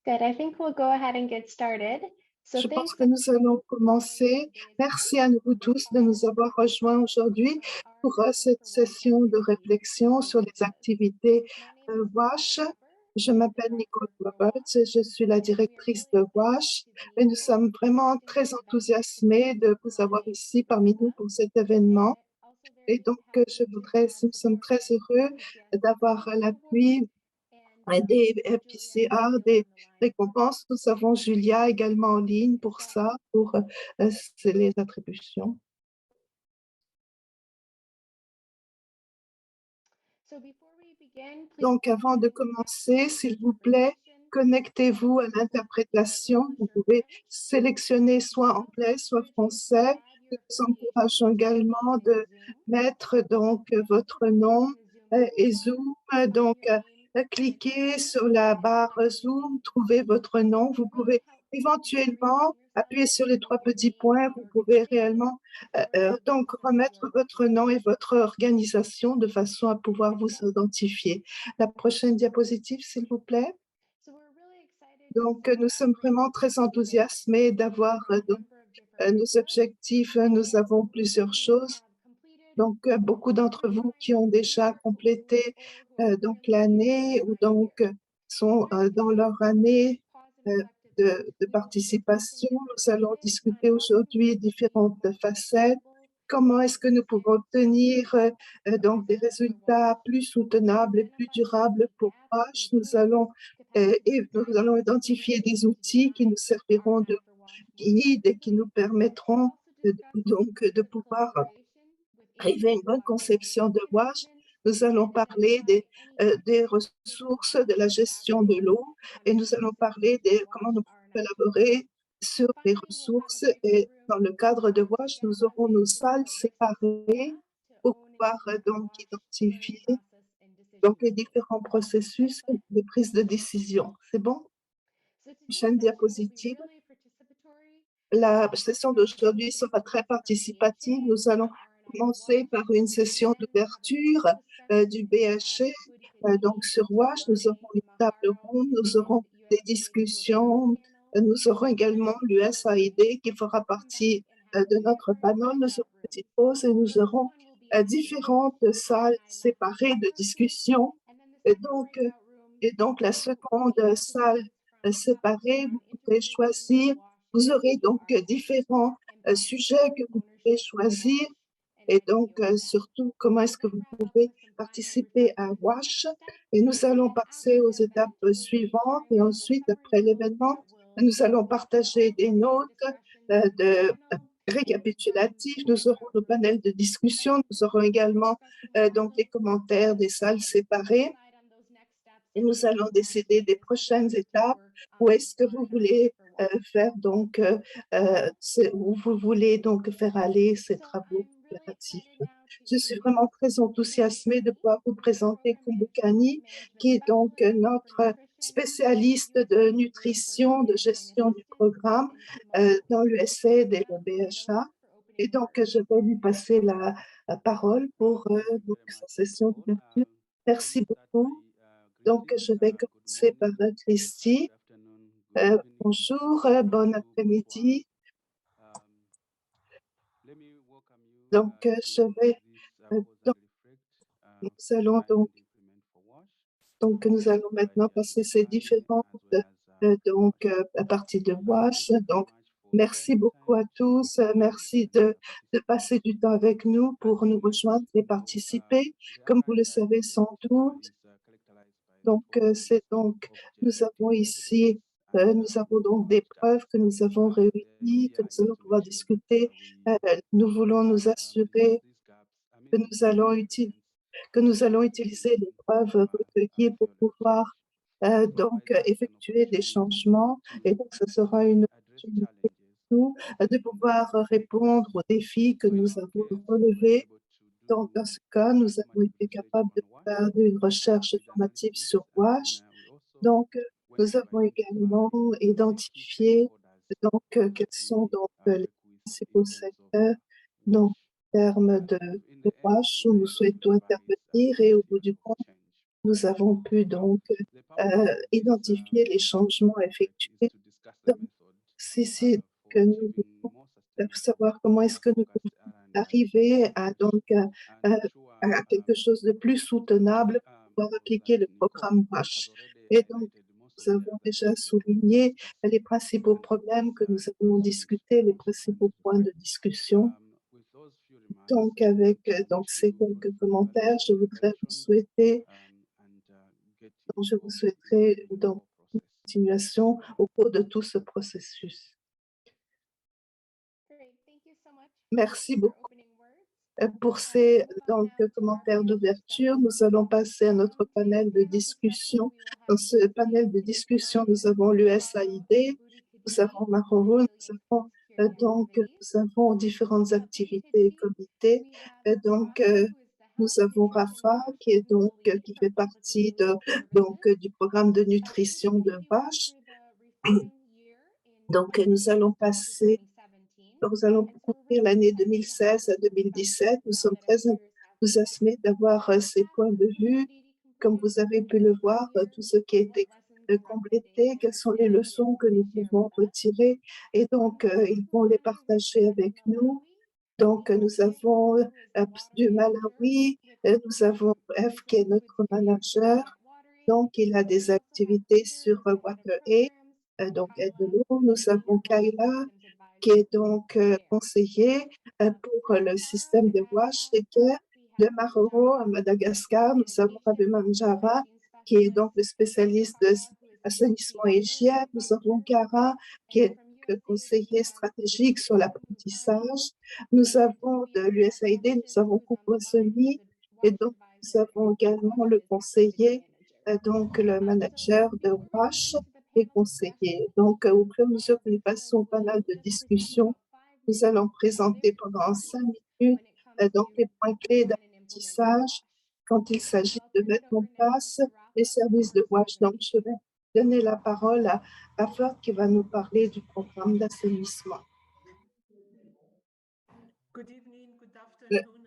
Good. I think we'll go ahead and get started. So Je pense thanks que nous allons commencer. Merci à vous tous de nous avoir rejoints aujourd'hui pour cette session de réflexion sur les activités WASH. Je m'appelle Nicole Roberts et je suis la directrice de WASH et nous sommes vraiment très enthousiasmés de vous avoir ici parmi nous pour cet événement. Et donc, nous sommes très heureux d'avoir l'appui des FPCA, des récompenses. Nous avons Julia également en ligne pour ça, pour les attributions. Donc, avant de commencer, s'il vous plaît, connectez-vous à l'interprétation. Vous pouvez sélectionner soit anglais, soit français. Nous vous encourageons également de mettre donc votre nom et Zoom. Donc, cliquez sur la barre Zoom, trouvez votre nom. Vous pouvez éventuellement appuyer sur les trois petits points. Vous pouvez réellement donc remettre votre nom et votre organisation de façon à pouvoir vous identifier. La prochaine diapositive, s'il vous plaît. Donc, nous sommes vraiment très enthousiasmés d'avoir nos objectifs. Nous avons plusieurs choses. Donc, beaucoup d'entre vous qui ont déjà complété donc l'année ou donc sont dans leur année de participation. Nous allons discuter aujourd'hui différentes facettes. Comment est-ce que nous pouvons obtenir donc des résultats plus soutenables et plus durables pour Roche? Nous allons identifier des outils qui nous serviront de guide et qui nous permettront donc de pouvoir arriver à une bonne conception de WASH. Nous allons parler des ressources, de la gestion de l'eau et nous allons parler de comment nous pouvons collaborer sur les ressources. Et dans le cadre de WASH, nous aurons nos salles séparées pour pouvoir donc identifier donc, les différents processus de prise de décision. C'est bon? Prochaine diapositive. La session d'aujourd'hui sera très participative. Nous allons commencer par une session d'ouverture du BHE. Donc, sur WASH, nous aurons une table ronde, nous aurons des discussions, nous aurons également l'USAID qui fera partie de notre panel. Nous aurons une petite pause et nous aurons différentes salles séparées de discussion. Et donc, la seconde salle séparée, vous pouvez choisir. Vous aurez donc différents sujets que vous pouvez choisir et donc surtout comment est-ce que vous pouvez participer à WASH. Et nous allons passer aux étapes suivantes et ensuite, après l'événement, nous allons partager des notes de récapitulatifs. Nous aurons nos panels de discussion. Nous aurons également donc les commentaires des salles séparées. Et nous allons décider des prochaines étapes. Où est-ce que vous voulez faire donc, où vous voulez donc faire aller ces travaux coopératifs. Je suis vraiment très enthousiasmée de pouvoir vous présenter Kumbukani, qui est donc notre spécialiste de nutrition, de gestion du programme dans l'USAID et le BHA. Et donc, je vais lui passer la parole pour donc, sa session d'ouverture. Merci beaucoup. Donc, je vais commencer par Christy. Bonjour, bon après-midi. Donc, nous allons maintenant passer ces différentes à partir de WASH. Donc, merci beaucoup à tous. Merci de passer du temps avec nous pour nous rejoindre et participer. Comme vous le savez sans doute, donc, nous avons ici, nous avons donc des preuves que nous avons réunies, que nous allons pouvoir discuter. Nous voulons nous assurer que nous allons utiliser les preuves recueillies pour pouvoir effectuer des changements. Et donc, ce sera une opportunité pour nous de pouvoir répondre aux défis que nous avons relevés. Donc, dans ce cas, nous avons été capables de faire une recherche informative sur WASH. Donc, nous avons également identifié quels sont les principaux secteurs en termes de WASH où nous souhaitons intervenir et au bout du compte, nous avons pu donc identifier les changements effectués. Donc, c'est que nous devons savoir comment est-ce que nous pouvons arriver à donc à quelque chose de plus soutenable pour pouvoir appliquer le programme WASH. Et donc, nous avons déjà souligné les principaux problèmes que nous avons discutés, les principaux points de discussion. Donc, avec donc ces quelques commentaires, je vous souhaiterais donc une continuation au cours de tout ce processus. Merci beaucoup pour ces donc, commentaires d'ouverture. Nous allons passer à notre panel de discussion. Dans ce panel de discussion, nous avons l'USAID, nous avons Maroro, nous avons différentes activités et comités. Nous avons Rafa qui fait partie du programme de nutrition de vaches. Donc, nous allons couvrir l'année 2016 à 2017. Nous sommes très enthousiasmés d'avoir ces points de vue. Comme vous avez pu le voir, tout ce qui a été complété, quelles sont les leçons que nous pouvons retirer. Et donc, ils vont les partager avec nous. Donc, nous avons du Malawi, nous avons F qui est notre manager. Donc, il a des activités sur WaterAid, donc aide de l'eau. Nous avons Kayla, qui est donc conseiller pour le système de WASH et care de Maroro à Madagascar. Nous avons Abimanjara, qui est donc le spécialiste de assainissement et hygiène. Nous avons Kara, qui est le conseiller stratégique sur l'apprentissage. Nous avons de l'USAID, nous avons Kukwasoni, et donc nous avons également le conseiller, donc le manager de WASH et conseiller. Donc, au fur et à mesure que nous passons au panel de discussion, nous allons présenter pendant 5 minutes donc les points clés d'apprentissage quand il s'agit de mettre en place les services de WASH. Donc, je vais donner la parole à Ford qui va nous parler du programme d'assainissement.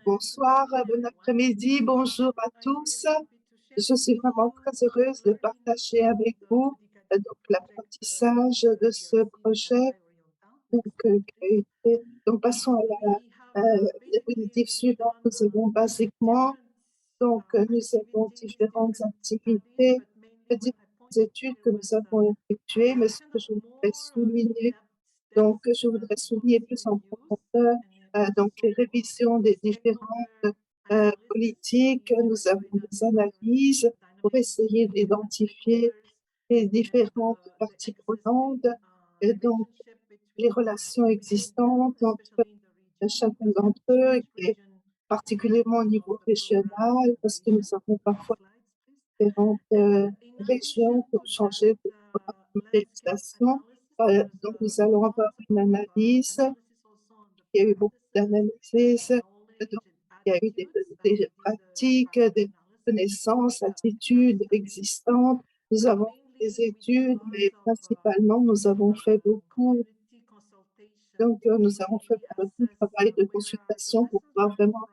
Bonsoir, bon après-midi, bonjour à tous. Je suis vraiment très heureuse de partager avec vous donc l'apprentissage de ce projet. Donc, passons à la diapositive suivante. Nous avons basiquement, nous avons différentes activités, différentes études que nous avons effectuées, mais ce que je voudrais souligner, plus en profondeur, donc les révisions des différentes politiques. Nous avons des analyses pour essayer d'identifier les différentes parties prenantes, et donc les relations existantes entre chacun d'entre eux, et particulièrement au niveau régional, parce que nous avons parfois différentes régions qui ont changé de législation. Donc, nous allons avoir une analyse. Il y a eu beaucoup d'analyses. Donc, il y a eu des pratiques, des connaissances, attitudes existantes. Nous avons fait des études, mais principalement, nous avons fait beaucoup. Donc, nous avons fait beaucoup de travail de consultation pour pouvoir vraiment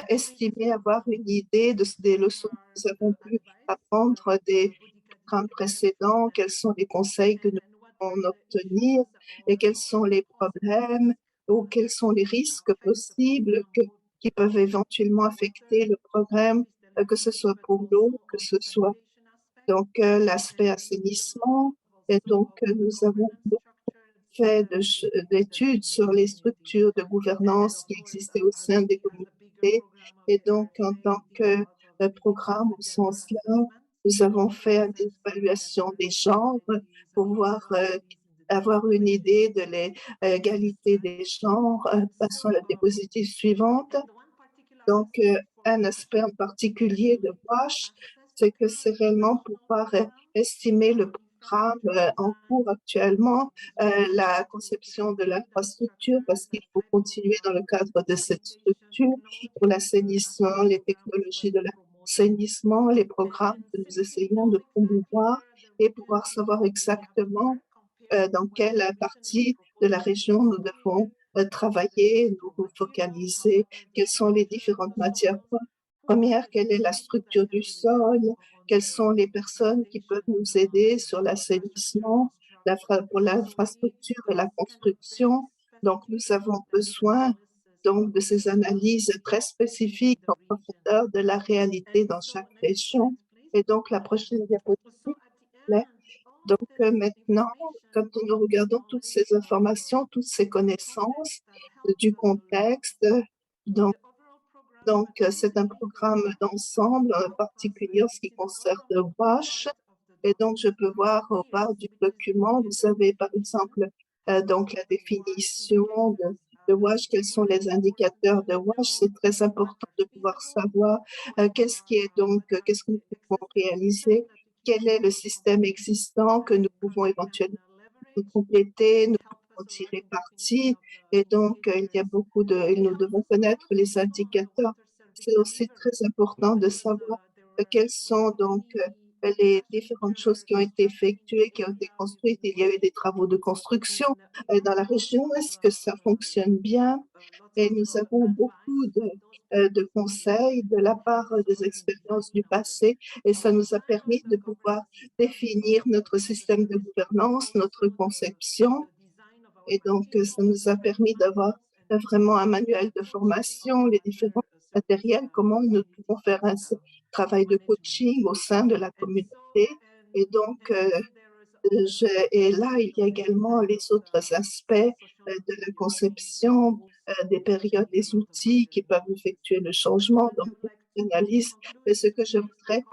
estimer, avoir une idée des leçons que nous avons pu apprendre des programmes précédents, quels sont les conseils que nous pouvons obtenir et quels sont les problèmes ou quels sont les risques possibles qui peuvent éventuellement affecter le programme, que ce soit pour l'eau, que ce soit donc l'aspect assainissement. Et donc, nous avons fait d'études sur les structures de gouvernance qui existaient au sein des communautés. Et donc, en tant que programme au sens large, nous avons fait une évaluation des genres pour avoir une idée de l'égalité des genres. Passons à la diapositive suivante. Donc, un aspect en particulier de WASH, c'est que c'est réellement pouvoir estimer le programme en cours actuellement, la conception de l'infrastructure, parce qu'il faut continuer dans le cadre de cette structure pour l'assainissement, les technologies de l'assainissement, les programmes que nous essayons de promouvoir et pouvoir savoir exactement dans quelle partie de la région nous devons travailler, nous focaliser, quelles sont les différentes matières premières, quelle est la structure du sol, quelles sont les personnes qui peuvent nous aider sur l'assainissement, pour l'infrastructure et la construction. Donc, nous avons besoin donc de ces analyses très spécifiques en profondeur de la réalité dans chaque région. Et donc, la prochaine diapositive, s'il vous plaît. Donc, maintenant, quand nous regardons toutes ces informations, toutes ces connaissances du contexte, donc, c'est un programme d'ensemble particulier en ce qui concerne WASH. Et donc, je peux voir au bas du document, vous avez par exemple donc la définition de WASH, quels sont les indicateurs de WASH. C'est très important de pouvoir savoir qu'est-ce que nous pouvons réaliser, quel est le système existant que nous pouvons éventuellement compléter, nous pouvons tirer parti. Et donc, nous devons connaître les indicateurs. C'est aussi très important de savoir quelles sont les différentes choses qui ont été effectuées, qui ont été construites. Il y a eu des travaux de construction dans la région. Est-ce que ça fonctionne bien? Et nous avons beaucoup de conseils de la part des expériences du passé et ça nous a permis de pouvoir définir notre système de gouvernance, notre conception. Et donc, ça nous a permis d'avoir vraiment un manuel de formation, les différents matériels, comment nous pouvons faire un travail de coaching au sein de la communauté. Et donc, et là, il y a également les autres aspects de la conception, des périodes, des outils qui peuvent effectuer le changement, donc l'analyse. Mais ce que je voudrais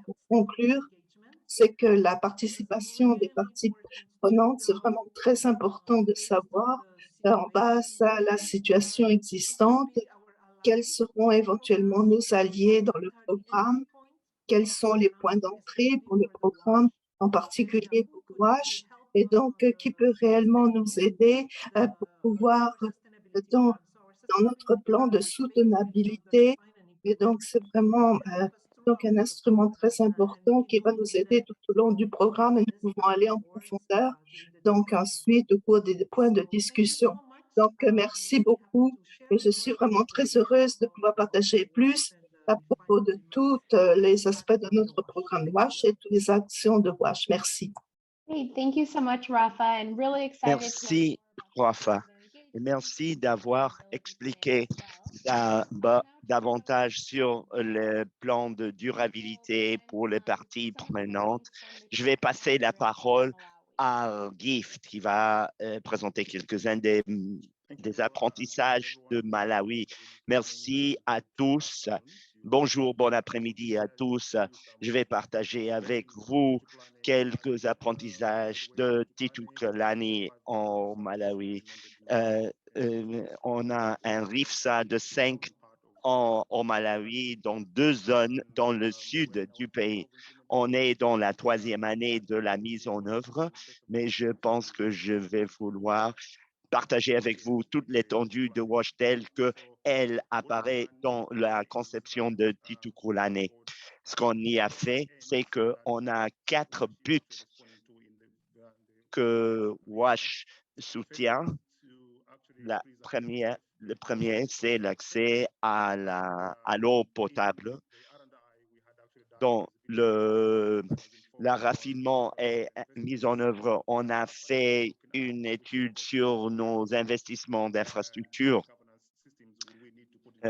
pour conclure, c'est que la participation des parties prenantes, c'est vraiment très important de savoir en base à la situation existante, quels seront éventuellement nos alliés dans le programme, quels sont les points d'entrée pour le programme, en particulier pour WASH, et donc qui peut réellement nous aider pour pouvoir, dans, dans notre plan de soutenabilité. Et donc, c'est vraiment donc un instrument très important qui va nous aider tout au long du programme et nous pouvons aller en profondeur. Donc, ensuite, au cours des points de discussion. Donc, merci beaucoup et je suis vraiment très heureuse de pouvoir partager plus à propos de tous les aspects de notre programme WASH et toutes les actions de WASH. Merci. Great. Thank you so much, Rafa, and really excited to Merci, Rafa. Et merci d'avoir expliqué davantage sur le plan de durabilité pour les parties prenantes. Je vais passer la parole à Gift qui va présenter quelques-uns des apprentissages de Malawi. Merci à tous. Bonjour, bon après-midi à tous. Je vais partager avec vous quelques apprentissages de Titukulani en Malawi. On a un RIFSA de 5 ans au Malawi, dans 2 zones dans le sud du pays. On est dans la 3e année de la mise en œuvre, mais je pense que je vais vouloir partager avec vous toute l'étendue de WASH telle qu'elle apparaît dans la conception de Titukulani. Ce qu'on y a fait, c'est qu'on a 4 buts que WASH soutient. Le premier, c'est l'accès à l'eau potable. Donc, le raffinement est mis en œuvre. On a fait une étude sur nos investissements d'infrastructures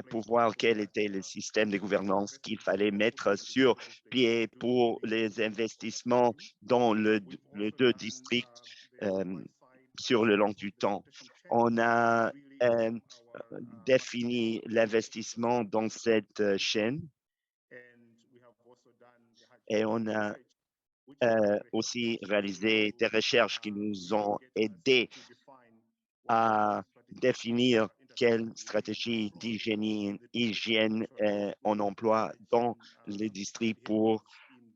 pour voir quel était le système de gouvernance qu'il fallait mettre sur pied pour les investissements dans le 2 districts sur le long du temps. On a défini l'investissement dans cette chaîne et on a aussi réalisé des recherches qui nous ont aidés à définir quelle stratégie d'hygiène on emploie dans les districts pour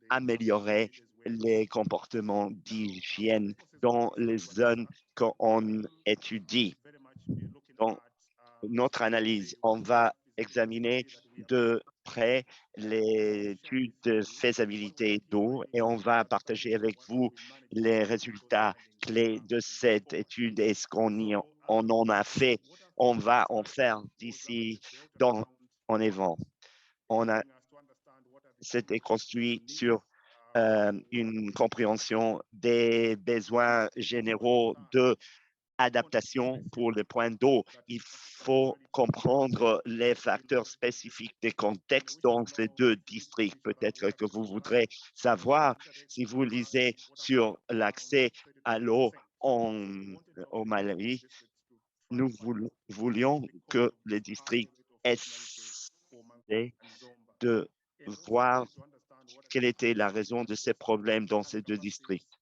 améliorer les comportements d'hygiène dans les zones qu'on étudie. Dans notre analyse, on va examiner de près l'étude de faisabilité d'eau et on va partager avec vous les résultats clés de cette étude et ce qu'on en a fait. On va en faire d'ici en avant. c'était construit sur une compréhension des besoins généraux de adaptation pour le point d'eau. Il faut comprendre les facteurs spécifiques des contextes dans ces deux districts. Peut-être que vous voudrez savoir si vous lisez sur l'accès à l'eau au Malawi. Nous voulions que les districts essaient de voir quelle était la raison de ces problèmes dans ces deux districts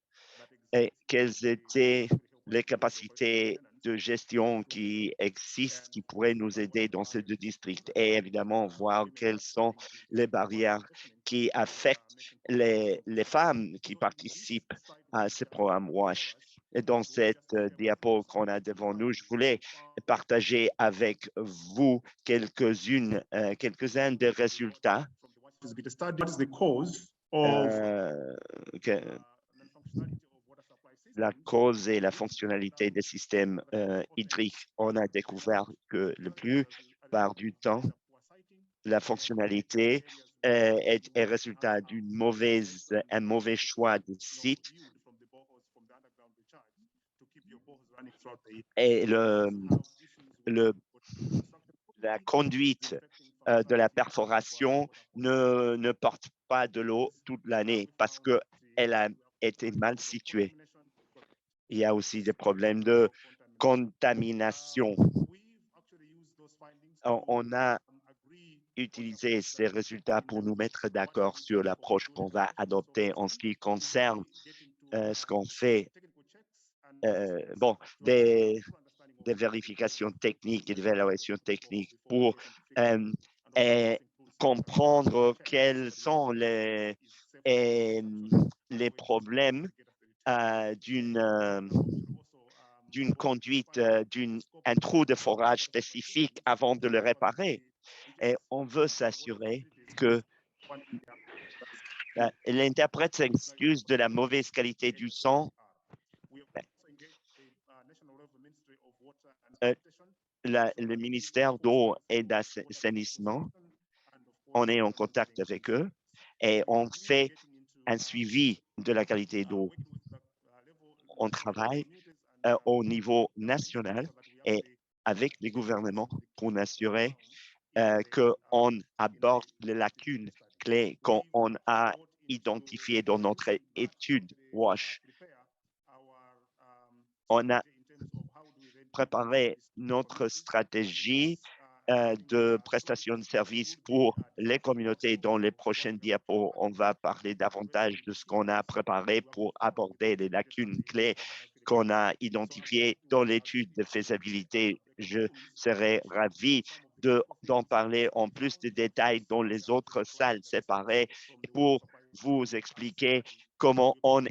et quelles étaient les capacités de gestion qui existent, qui pourraient nous aider dans ces deux districts et évidemment voir quelles sont les barrières qui affectent les femmes qui participent à ce programme WASH. Et dans cette diapo qu'on a devant nous, je voulais partager avec vous quelques-uns des résultats que la cause et la fonctionnalité des systèmes hydriques. On a découvert que le plupart du temps, la fonctionnalité est résultat un mauvais choix de site et la conduite de la perforation ne porte pas de l'eau toute l'année parce qu'elle a été mal située. Il y a aussi des problèmes de contamination. On a utilisé ces résultats pour nous mettre d'accord sur l'approche qu'on va adopter en ce qui concerne ce qu'on fait. Des vérifications techniques et des évaluations techniques pour comprendre quels sont les problèmes d'une conduite, un trou de forage spécifique avant de le réparer. Et on veut s'assurer que l'interprète s'excuse de la mauvaise qualité du son. Le ministère d'eau et d'assainissement, on est en contact avec eux et on fait un suivi de la qualité d'eau. On travaille au niveau national et avec les gouvernements pour assurer qu'on aborde les lacunes clés qu'on a identifiées dans notre étude WASH. On a préparé notre stratégie de prestation de services pour les communautés. Dans les prochaines diapos, on va parler davantage de ce qu'on a préparé pour aborder les lacunes clés qu'on a identifiées dans l'étude de faisabilité. Je serai ravi d'en parler en plus de détails dans les autres salles séparées pour vous expliquer comment on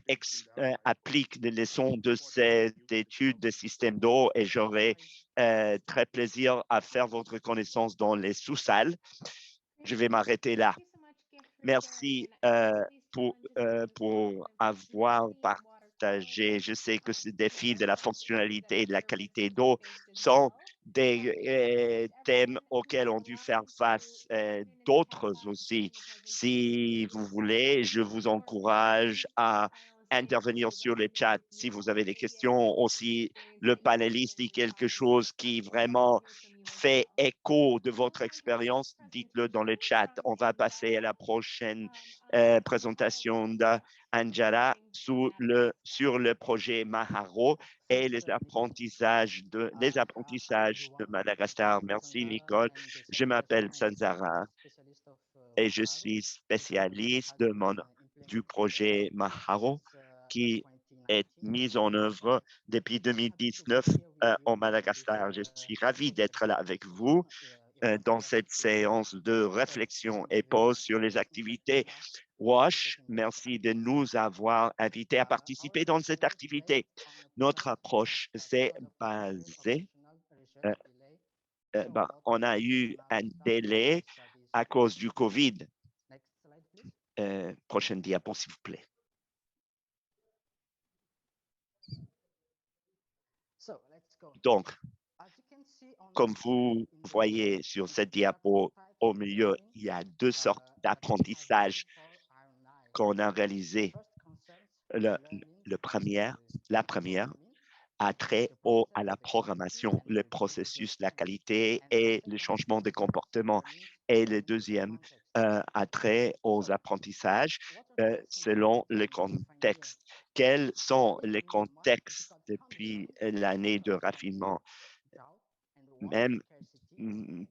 applique les leçons de cette étude de système d'eau et j'aurai très plaisir à faire votre connaissance dans les sous-salles. Je vais m'arrêter là. Merci pour avoir partagé. Je sais que ces défis de la fonctionnalité et de la qualité d'eau sont des thèmes auxquels ont dû faire face d'autres aussi. Si vous voulez, je vous encourage à intervenir sur le chat si vous avez des questions. Aussi, le panéliste dit quelque chose qui vraiment fait écho de votre expérience, dites-le dans le chat. On va passer à la prochaine présentation d'Anjara sur le projet Maharo et les apprentissages de Madagascar. Merci, Nicole. Je m'appelle Sanzara et je suis spécialiste du projet Maharo qui est mis en œuvre depuis 2019 au Madagascar. Je suis ravi d'être là avec vous dans cette séance de réflexion et pause sur les activités WASH. Merci de nous avoir invités à participer dans cette activité. Notre approche s'est basée, on a eu un délai à cause du COVID. Prochaine diapo, s'il vous plaît. Donc, Comme vous voyez sur cette diapo au milieu, il y a deux sortes d'apprentissage qu'on a réalisé. La première a trait à la programmation, le processus, la qualité et le changement de comportement. Et le deuxième a trait aux apprentissages selon le contexte. Quels sont les contextes depuis l'année de raffinement? Même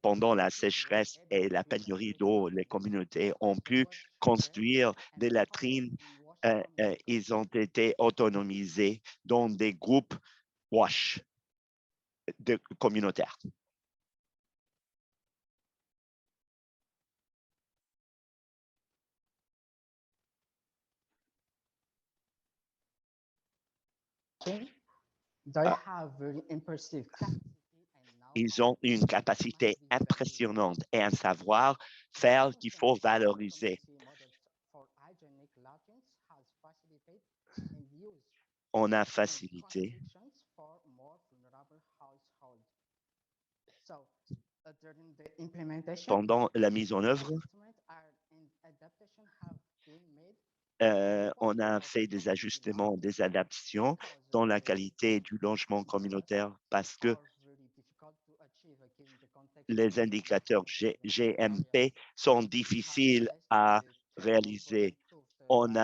pendant la sécheresse et la pénurie d'eau, les communautés ont pu construire des latrines. Ils ont été autonomisés dans des groupes WASH communautaires. Ils ont une capacité impressionnante et un savoir-faire qu'il faut valoriser. On a facilité pendant la mise en œuvre. On a fait des ajustements, des adaptations dans la qualité du logement communautaire parce que les indicateurs GMP sont difficiles à réaliser. On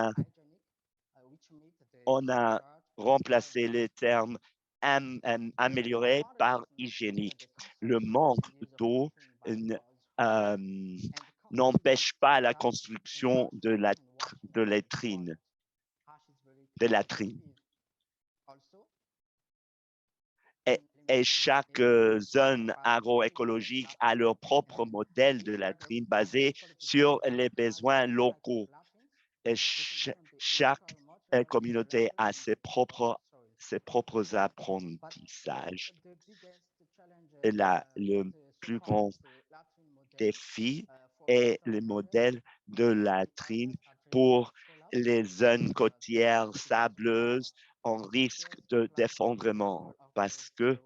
a remplacé les termes amélioré par hygiénique. Le manque d'eau n'empêche pas la construction de latrines. Et chaque zone agroécologique a leur propre modèle de latrine basé sur les besoins locaux. Et chaque communauté a ses propres apprentissages. Et là, le plus grand défi est le modèle de latrine pour les zones côtières sableuses en risque d'effondrement parce que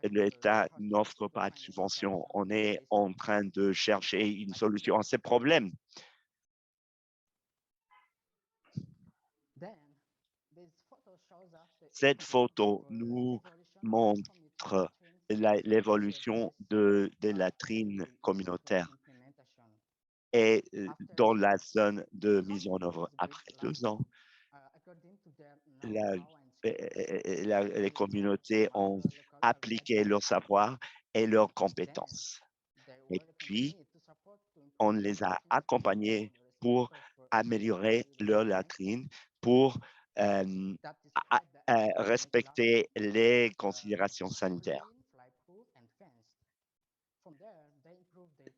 l'État n'offre pas de subvention. On est en train de chercher une solution à ces problèmes. Cette photo nous montre l'évolution de latrines communautaires et dans la zone de mise en œuvre. Après 2 ans, les communautés ont appliqué leur savoir et leurs compétences. Et puis, on les a accompagnés pour améliorer leur latrine, pour respecter les considérations sanitaires.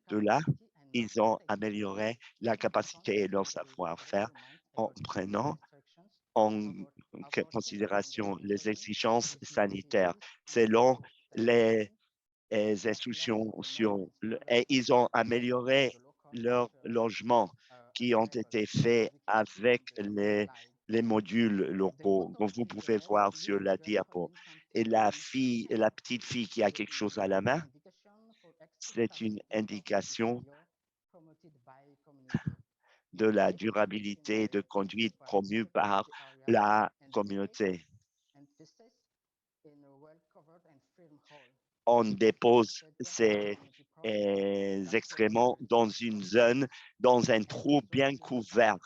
De là, ils ont amélioré la capacité et leur savoir-faire en prenant en considération les exigences sanitaires selon les instructions et ils ont amélioré leur logement qui ont été faits avec les modules locaux, comme vous pouvez voir sur la diapo. Et la petite fille qui a quelque chose à la main, c'est une indication de la durabilité de conduite promue par la communauté. On dépose ces excréments dans une zone, dans un trou bien couvert.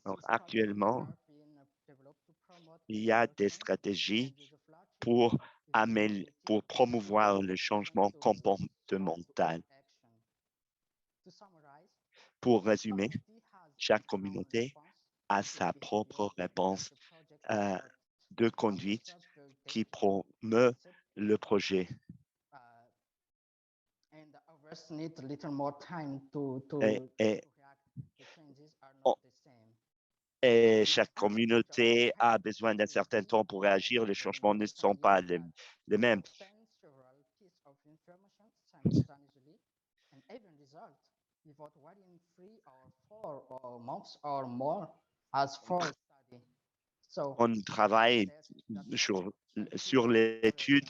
Alors, actuellement, il y a des stratégies pour promouvoir le changement comportemental. Pour résumer, chaque communauté a sa propre réponse de conduite qui promeut le projet. Et chaque communauté a besoin d'un certain temps pour réagir. Les changements ne sont pas les mêmes. On travaille sur l'étude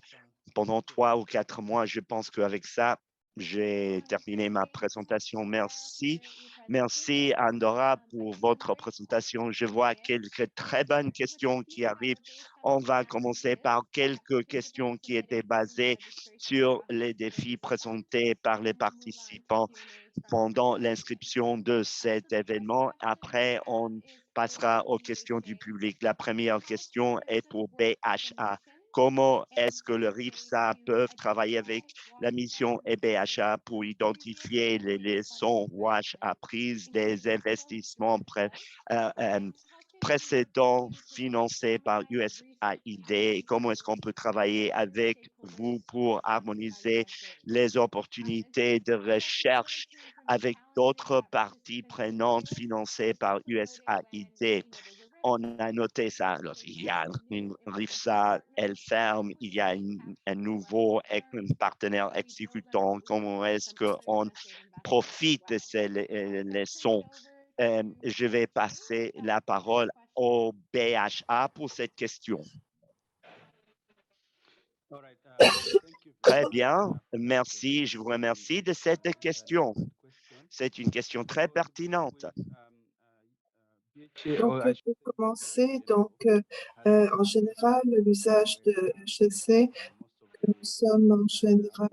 pendant 3 ou 4 mois. Je pense qu'avec ça, j'ai terminé ma présentation. Merci. Merci, Andorra, pour votre présentation. Je vois quelques très bonnes questions qui arrivent. On va commencer par quelques questions qui étaient basées sur les défis présentés par les participants pendant l'inscription de cet événement. Après, on passera aux questions du public. La première question est pour BHA. Comment est-ce que le RIFSA peuvent travailler avec la mission et BHA pour identifier les leçons WASH apprises des investissements précédents financés par USAID et comment est-ce qu'on peut travailler avec vous pour harmoniser les opportunités de recherche avec d'autres parties prenantes financées par USAID. On a noté ça. Alors, il y a une RIFSA, elle ferme, il y a un nouveau partenaire exécutant. Comment est-ce qu'on profite de ces leçons? Je vais passer la parole au BHA pour cette question. Très bien, merci. Je vous remercie de cette question. C'est une question très pertinente. Donc, pour commencer, en général, l'usage de HSC, nous sommes en général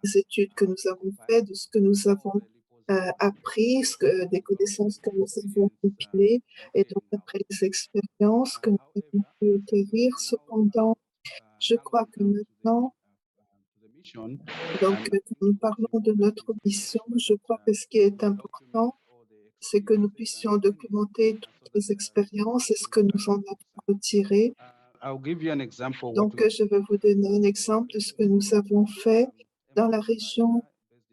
des études que nous avons faites, de ce que nous avons appris, des connaissances que nous avons compilées, et donc après les expériences que nous avons pu acquérir. Cependant, je crois que maintenant, donc quand nous parlons de notre mission, je crois que ce qui est important, c'est que nous puissions documenter toutes les expériences et ce que nous en avons retiré. Donc, je vais vous donner un exemple de ce que nous avons fait dans la région,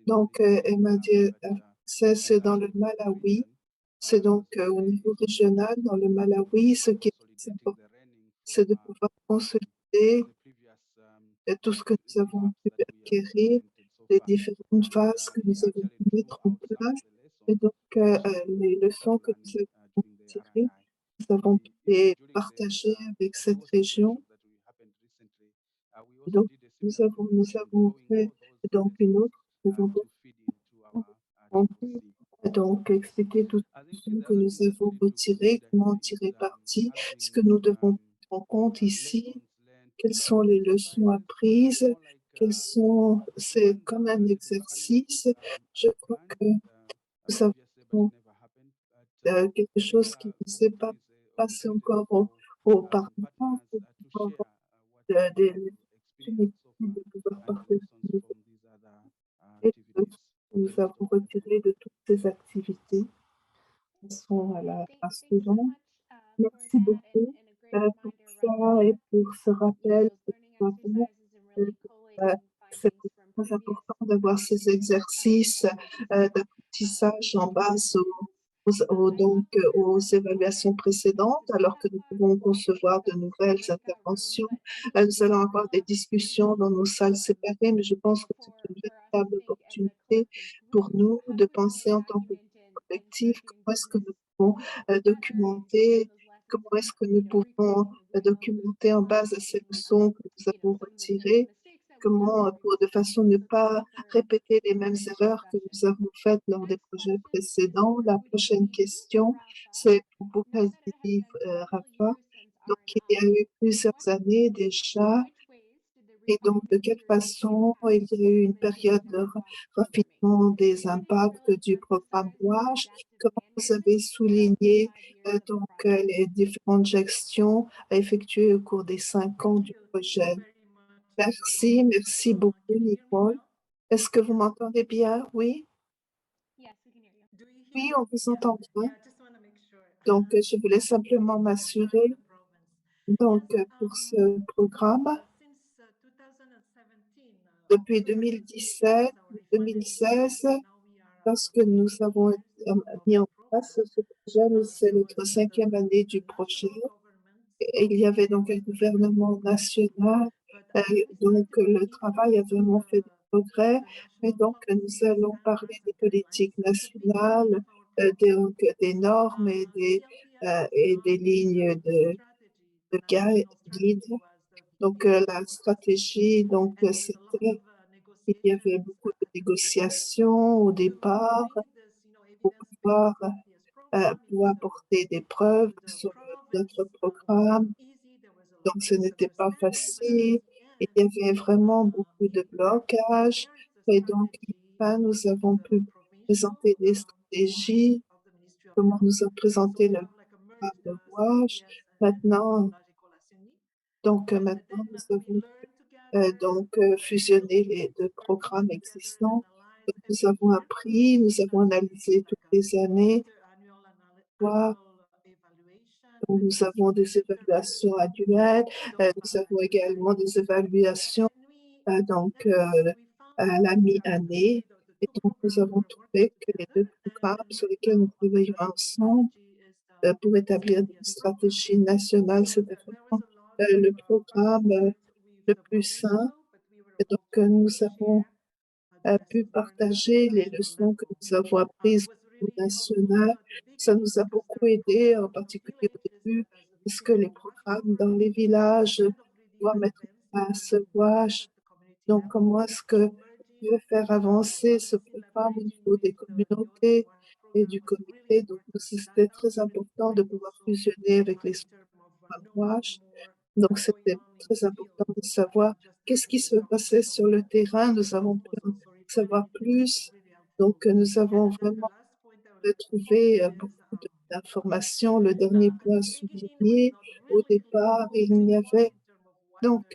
donc c'est dans le Malawi. C'est donc au niveau régional, dans le Malawi, ce qui est très important, c'est de pouvoir consolider tout ce que nous avons pu acquérir, les différentes phases que nous avons pu mettre en place. Et donc, les leçons que nous avons tirées, nous avons pu les partager avec cette région. Et donc, nous avons fait donc une autre présentation. On peut donc expliquer toutes les leçons que nous avons retirées, comment en tirer parti, ce que nous devons prendre en compte ici, quelles sont les leçons apprises, c'est comme un exercice. Je crois que nous avons quelque chose qui ne s'est pas passé encore auparavant pour pouvoir avoir des opportunités de pouvoir partager nos et les leçons que nous avons retirées de toutes ces activités. Passons à la suivante. Merci beaucoup pour ça et pour ce rappel. C'est très important d'avoir ces exercices d'apprentissage en base aux évaluations précédentes, alors que nous pouvons concevoir de nouvelles interventions. Nous allons avoir des discussions dans nos salles séparées, mais je pense que c'est une véritable opportunité pour nous de penser en tant que collectif, comment est-ce que nous pouvons documenter, comment est-ce que nous pouvons documenter en base à ces leçons que nous avons retirées, comment, de façon à ne pas répéter les mêmes erreurs que nous avons faites lors des projets précédents. La prochaine question, c'est pour Boukadi Rafa. Donc, il y a eu plusieurs années déjà. Et donc, de quelle façon il y a eu une période de raffinement des impacts du programme WASH? Comment vous avez souligné les différentes gestions à effectuer au cours des 5 ans du projet? Merci beaucoup, Nicole. Est-ce que vous m'entendez bien? Oui? Oui, on vous entend bien. Donc, je voulais simplement m'assurer, pour ce programme, depuis 2017, 2016, lorsque nous avons mis en place ce projet, c'est notre 5e année du projet. Et il y avait donc un gouvernement national, donc le travail a vraiment fait des progrès, mais donc nous allons parler des politiques nationales, des normes et des lignes guide. Donc, la stratégie, donc, c'était, il y avait beaucoup de négociations au départ pour pour apporter des preuves sur notre programme. Donc, ce n'était pas facile. Il y avait vraiment beaucoup de blocages. Et donc, enfin, nous avons pu présenter des stratégies, comment nous a présenté le programme WASH. Maintenant, maintenant, nous avons fusionné les deux programmes existants. Donc, nous avons appris, nous avons analysé toutes les années, voir. Donc, nous avons des évaluations annuelles, nous avons également des évaluations à la mi-année. Et donc, nous avons trouvé que les deux programmes sur lesquels nous travaillons ensemble pour établir une stratégie nationale, c'était vraiment le programme le plus sain. Et donc, nous avons pu partager les leçons que nous avons apprises au niveau national. Ça nous a beaucoup aidé, en particulier au début, parce que les programmes dans les villages doivent mettre en place WASH. Donc, comment est-ce que je vais faire avancer ce programme au niveau des communautés et du comité? Donc, c'était très important de pouvoir fusionner avec les programmes WASH. Donc, c'était très important de savoir qu'est-ce qui se passait sur le terrain. Nous avons pu en savoir plus. Donc, nous avons vraiment trouvé beaucoup d'informations. Le dernier point souligné, au départ, il n'y avait donc,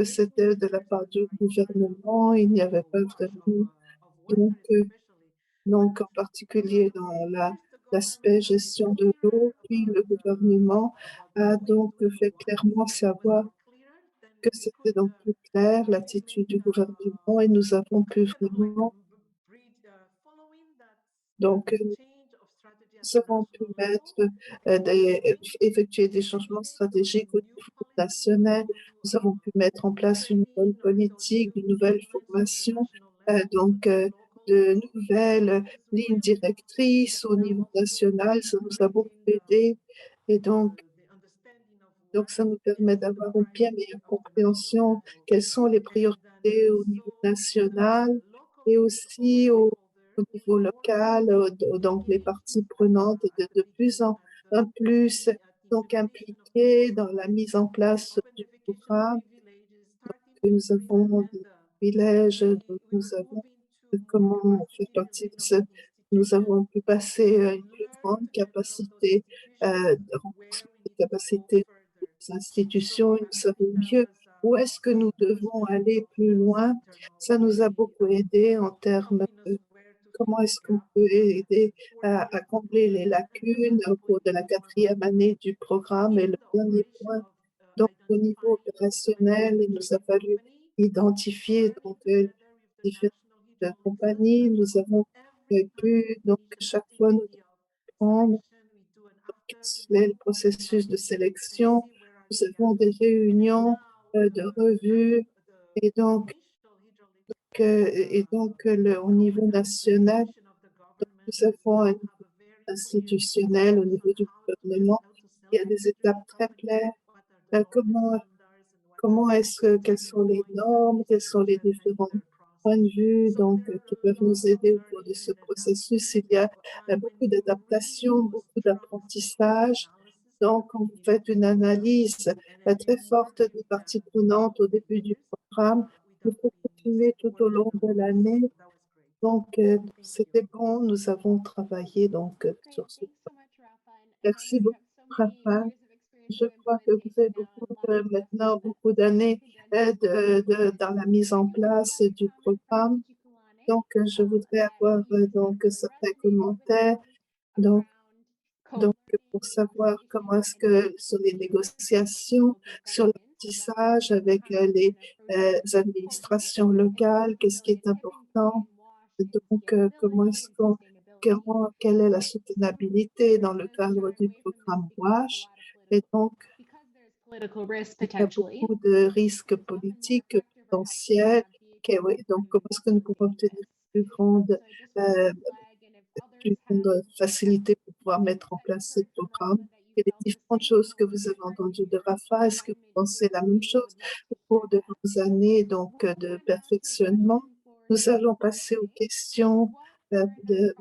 c'était de la part du gouvernement, il n'y avait pas vraiment. Donc, en particulier dans l'aspect gestion de l'eau, puis le gouvernement a donc fait clairement savoir que c'était donc plus clair l'attitude du gouvernement et nous avons pu vraiment, donc nous avons pu effectuer des changements stratégiques au niveau national. Nous avons pu mettre en place une nouvelle politique, une nouvelle formation, de nouvelles lignes directrices au niveau national. Ça nous a beaucoup aidé et donc ça nous permet d'avoir une bien meilleure compréhension quelles sont les priorités au niveau national et aussi au niveau local, donc les parties prenantes de plus en plus donc impliquées dans la mise en place du programme. Donc, nous avons des privilèges, donc nous avons comment faire partie de ce. Nous avons pu passer une plus grande capacité de renforcement des capacités des institutions et nous savons mieux où est-ce que nous devons aller plus loin. Ça nous a beaucoup aidé en termes de comment est-ce qu'on peut aider à combler les lacunes au cours de la 4e année du programme. Et le dernier point, donc au niveau opérationnel, il nous a fallu identifier différentes compagnies. Nous avons pu donc chaque fois nous prendre le processus de sélection. Nous avons des réunions de revue et au niveau national, nous avons un niveau institutionnel au niveau du gouvernement. Il y a des étapes très claires. Comment est-ce quelles sont les normes, quels sont les différents points de vue qui peuvent nous aider au cours de ce processus. Il y a beaucoup d'adaptation, beaucoup d'apprentissage. Donc, on fait une analyse très forte des parties prenantes au début du programme. Il faut continuer tout au long de l'année. Donc, c'était bon. Nous avons travaillé sur ce. Merci beaucoup, Rafa. Je crois que vous avez maintenant beaucoup d'années dans la mise en place du programme. Donc, je voudrais avoir certains commentaires. Donc, pour savoir comment est-ce que sur les négociations, sur l'apprentissage avec les administrations locales, qu'est-ce qui est important? Donc, quelle est la soutenabilité dans le cadre du programme WASH? Et donc, il y a beaucoup de risques politiques potentiels. Oui, donc, comment est-ce que nous pouvons obtenir euh, plus grande facilité pour pouvoir mettre en place ces programmes? et les différentes choses que vous avez entendues de Rafa, est-ce que vous pensez la même chose au cours de vos années donc de perfectionnement? Nous allons passer aux questions de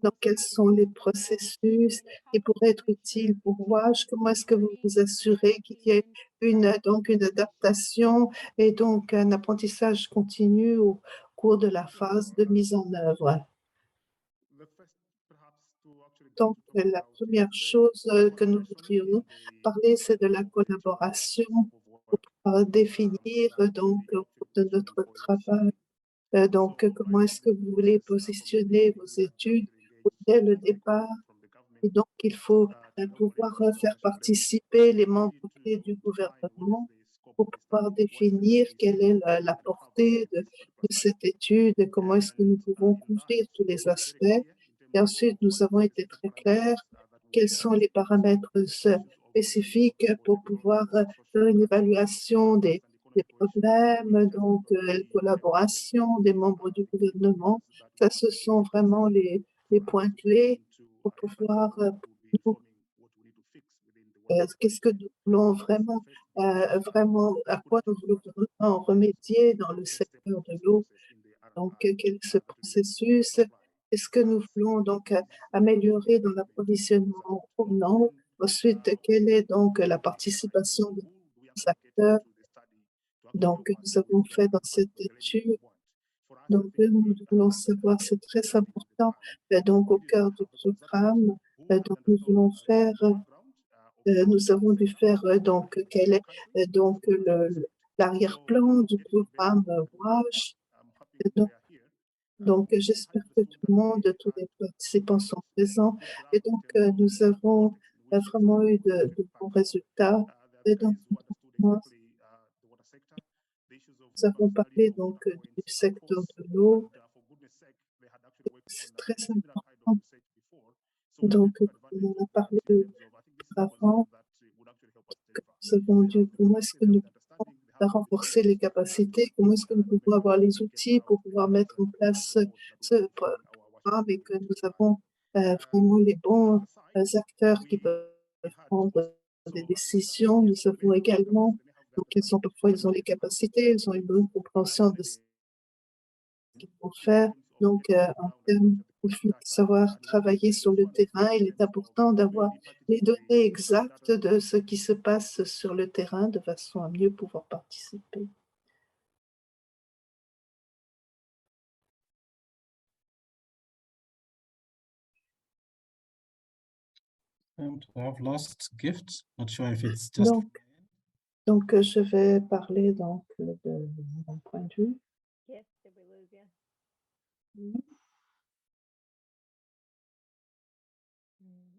donc quels sont les processus qui pourraient être utiles pour WASH? Comment est-ce que vous vous assurez qu'il y ait donc une adaptation et donc un apprentissage continu au cours de la phase de mise en œuvre? Donc, la première chose que nous voudrions parler, c'est de la collaboration pour pouvoir définir donc au cours de notre travail. Donc, comment est-ce que vous voulez positionner vos études dès le départ? Et donc, il faut pouvoir faire participer les membres clés du gouvernement pour pouvoir définir quelle est la portée de cette étude et comment est-ce que nous pouvons couvrir tous les aspects. Et ensuite, nous avons été très clairs quels sont les paramètres spécifiques pour pouvoir faire une évaluation des problèmes, donc collaboration des membres du gouvernement. Ça, ce sont vraiment les points clés pour pouvoir nous, qu'est-ce que nous voulons vraiment, vraiment, à quoi nous voulons vraiment remédier dans le secteur de l'eau. Donc, quel est ce processus? Est-ce que nous voulons donc améliorer dans l'approvisionnement en eau? Ensuite, quelle est donc la participation des acteurs? Donc, nous avons fait dans cette étude. Donc, nous voulons savoir, c'est très important, donc au cœur du programme, donc nous voulons faire, nous avons dû faire donc quel est donc l'arrière-plan du programme WASH. Donc, j'espère que tout le monde, tous les participants sont présents. Et donc, nous avons vraiment eu de bons résultats. Et donc, nous avons parlé donc du secteur de l'eau. C'est très important. Donc, comme on a parlé auparavant, que nous avons dû, comment est-ce que nous pouvons renforcer les capacités, comment est-ce que nous pouvons avoir les outils pour pouvoir mettre en place ce programme et que nous avons vraiment les bons acteurs qui peuvent prendre des décisions. Nous avons également, donc parfois ils ont les capacités, ils ont une bonne compréhension de ce qu'il faut faire. Donc, en termes, il faut savoir travailler sur le terrain. Il est important d'avoir les données exactes de ce qui se passe sur le terrain de façon à mieux pouvoir participer. I've lost Gift. Not sure if it's just. Donc, je vais parler donc de mon point de vue. Yes, did we lose you?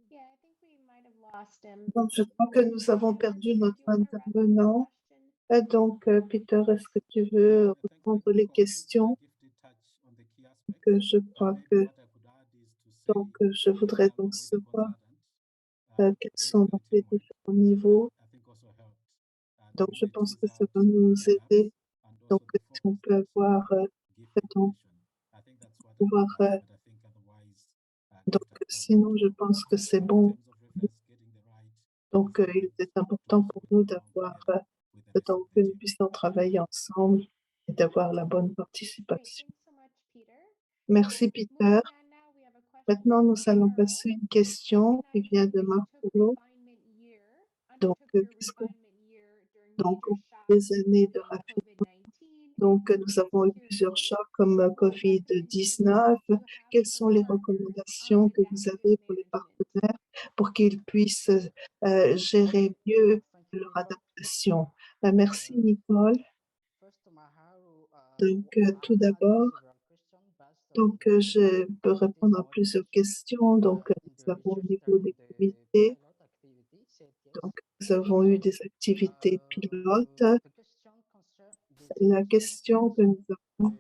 Yeah, I think we might have lost him. Donc, je crois que nous avons perdu notre intervenant. Donc, Peter, est-ce que tu veux reprendre les questions? Je crois que donc, je voudrais donc savoir quels sont donc les différents niveaux. Donc, je pense que ça va nous aider. Donc, si on peut avoir donc, pouvoir, donc, sinon, je pense que c'est bon. Donc, il est important pour nous d'avoir donc que nous puissions travailler ensemble et d'avoir la bonne participation. Merci, Peter. Maintenant, nous allons passer à une question qui vient de Marco. Donc, qu'est-ce qu'on donc au cours des années de raffinement, donc nous avons eu plusieurs chocs comme COVID-19. Quelles sont les recommandations que vous avez pour les partenaires pour qu'ils puissent gérer mieux leur adaptation? Merci, Nicole. Donc, tout d'abord, donc, je peux répondre à plusieurs questions. Donc, nous avons au niveau des comités, donc nous avons eu des activités pilotes. La question que nous avons,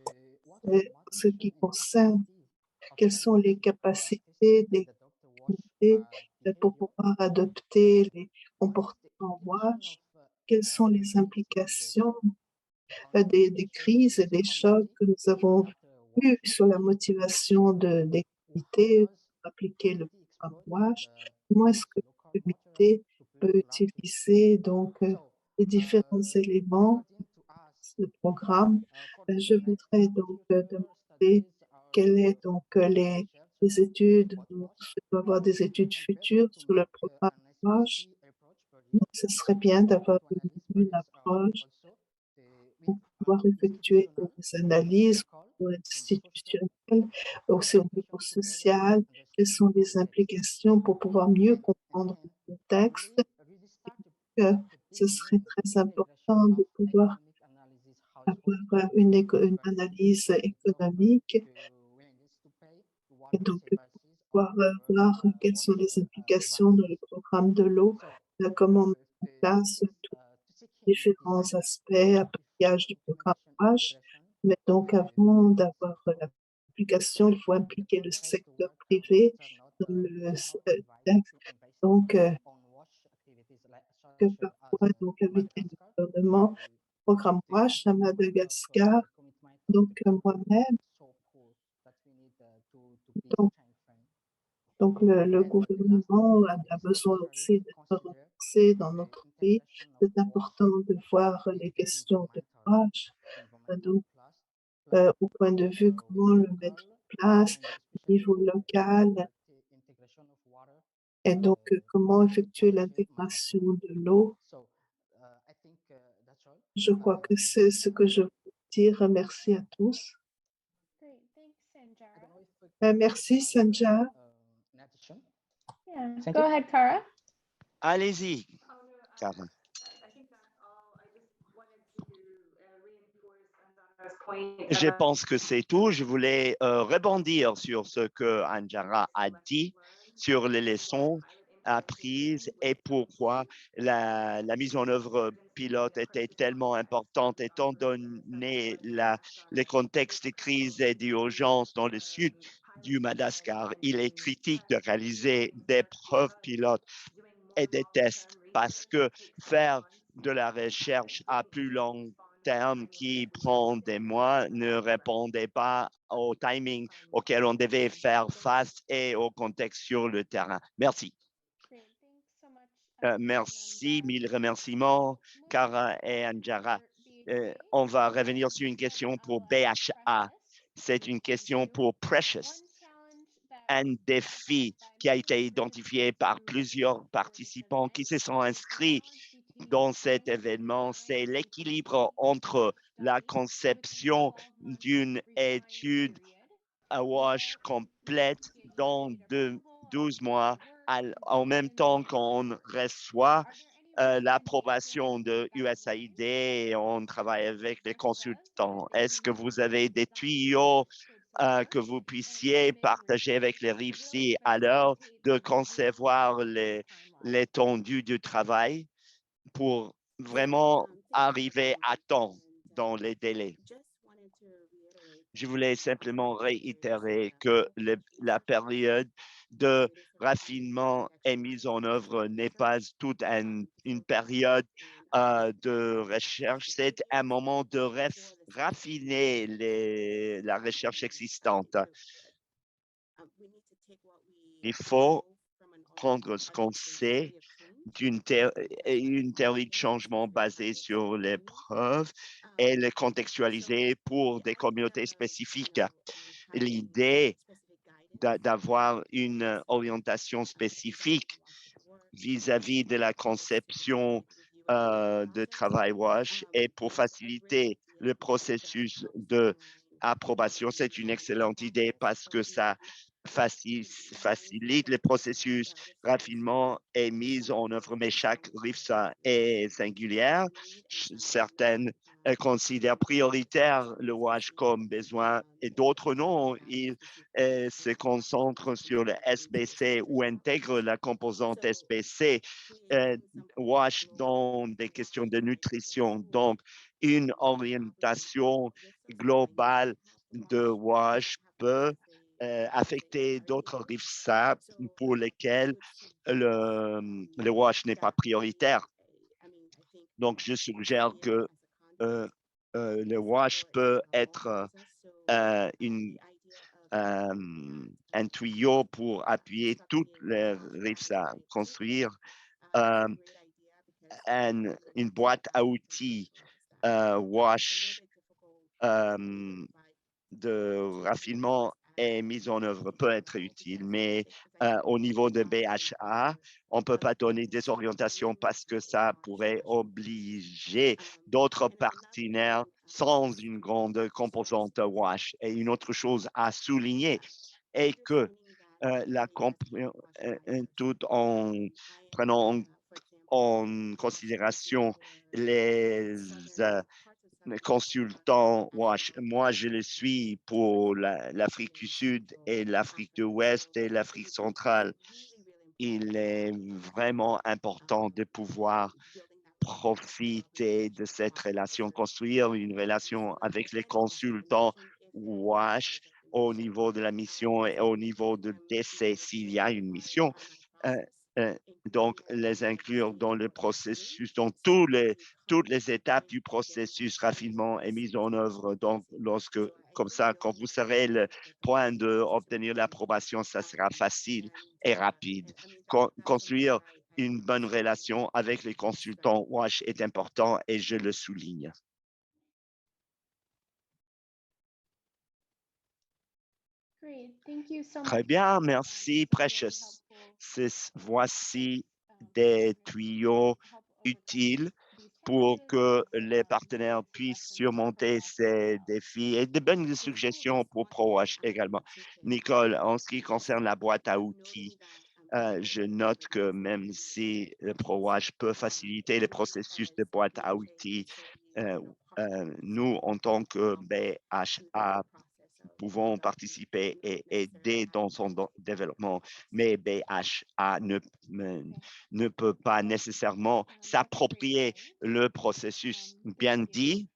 c'est ce qui concerne quelles sont les capacités des comités pour pouvoir adopter les comportements WASH, quelles sont les implications des crises et des chocs que nous avons eus sur la motivation des comités pour appliquer le programme WASH. Comment est-ce que le comité communauté peut utiliser donc les différents éléments de programme. Je voudrais donc demander quelles est donc les études, donc, je dois avoir des études futures sur le programme WASH. Donc, ce serait bien d'avoir une approche pour pouvoir effectuer des analyses institutionnelles, aussi au niveau social, quelles sont les implications pour pouvoir mieux comprendre le contexte. Ce serait très important de pouvoir avoir une analyse économique et donc pouvoir voir quelles sont les implications dans le programme de l'eau, comment mettre en place tous les différents aspects, appareillage du programme H. Mais donc avant d'avoir l'application, il faut impliquer le secteur privé dans le texte. Donc, que parfois, donc, inviter le gouvernement, programme WASH à Madagascar, donc moi-même, donc, donc le gouvernement a besoin aussi d'être renforcé dans notre pays. C'est important de voir les questions de WASH, donc au point de vue comment le mettre en place au niveau local et donc comment effectuer l'intégration de l'eau. Je crois que c'est ce que je veux dire. Merci à tous. Great, thanks, Sanjara. Merci, Sanja. Yeah, Thank go you. ahead, Kara. Allez-y, Karen. Je pense que c'est tout. Je voulais rebondir sur ce que Anjara a dit sur les leçons apprises et pourquoi la mise en œuvre pilote était tellement importante étant donné les contextes de crise et d'urgence dans le sud du Madagascar. Il est critique de réaliser des preuves pilotes et des tests parce que faire de la recherche à plus long terme qui prend des mois ne répondait pas au timing auquel on devait faire face et au contexte sur le terrain. Merci. Great, thanks so much. Merci, mille remerciements, Kara et Anjara. On va revenir sur une question pour BHA. C'est une question pour Precious. Un défi qui a été identifié par plusieurs participants qui se sont inscrits dans cet événement, c'est l'équilibre entre la conception d'une étude à WASH complète dans 12 mois, en même temps qu'on reçoit l'approbation de USAID et on travaille avec les consultants. Est-ce que vous avez des tuyaux que vous puissiez partager avec les RIFC à l'heure de concevoir l'étendue du travail pour vraiment arriver à temps dans les délais? Je voulais simplement réitérer que la période de raffinement et mise en œuvre n'est pas toute une période de recherche, c'est un moment de raffiner la recherche existante. Il faut prendre ce qu'on sait une théorie de changement basée sur les preuves et les contextualiser pour des communautés spécifiques. L'idée d'avoir une orientation spécifique vis-à-vis de la conception de travail WASH et pour faciliter le processus d'approbation, c'est une excellente idée parce que ça facilite le processus rapidement et mise en œuvre, mais chaque RIFSA est singulière. Certaines considèrent prioritaire le WASH comme besoin et d'autres non. Ils se concentrent sur le SBC ou intègrent la composante SBC WASH dans des questions de nutrition. Donc, une orientation globale de WASH peut affecter d'autres RIFSA pour lesquels le WASH n'est pas prioritaire. Donc, je suggère que le WASH peut être un tuyau pour appuyer toutes les RIFSA, construire euh, une boîte à outils WASH de raffinement est mise en œuvre peut être utile, mais au niveau de BHA, on ne peut pas donner des orientations parce que ça pourrait obliger d'autres partenaires sans une grande composante WASH. Et une autre chose à souligner est que tout en prenant en considération les consultants WASH. Moi, je le suis pour l'Afrique du Sud et l'Afrique de l'Ouest et l'Afrique centrale. Il est vraiment important de pouvoir profiter de cette relation, construire une relation avec les consultants WASH au niveau de la mission et au niveau de décès s'il y a une mission. Euh, donc, les inclure dans le processus, dans toutes les étapes du processus raffinement est mise en œuvre. Donc, comme ça, quand vous serez le point d'obtenir l'approbation, ça sera facile et rapide. Construire une bonne relation avec les consultants WASH est important et je le souligne. Très bien, merci Precious. Voici des tuyaux utiles pour que les partenaires puissent surmonter ces défis et de bonnes suggestions pour ProWash également. Nicole, en ce qui concerne la boîte à outils, je note que même si le ProWash peut faciliter le processus de boîte à outils, nous, en tant que BHA, pouvons participer et aider dans son développement, mais BHA ne peut pas nécessairement s'approprier le processus. Bien dit.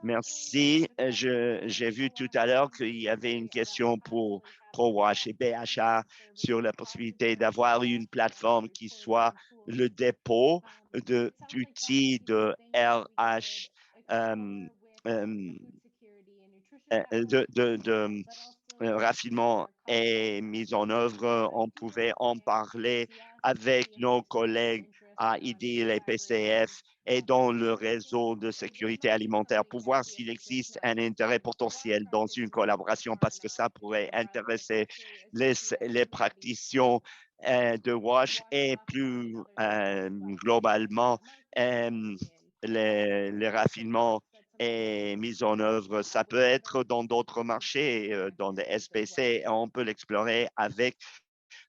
Merci. J'ai vu tout à l'heure qu'il y avait une question pour ProWash et BHA sur la possibilité d'avoir une plateforme qui soit le dépôt d'outils de RH raffinement est mis en œuvre. On pouvait en parler avec nos collègues à IDIL et PCF et dans le réseau de sécurité alimentaire pour voir s'il existe un intérêt potentiel dans une collaboration parce que ça pourrait intéresser les praticiens de WASH et plus globalement les raffinements est mise en œuvre. Ça peut être dans d'autres marchés, dans des SPC, on peut l'explorer avec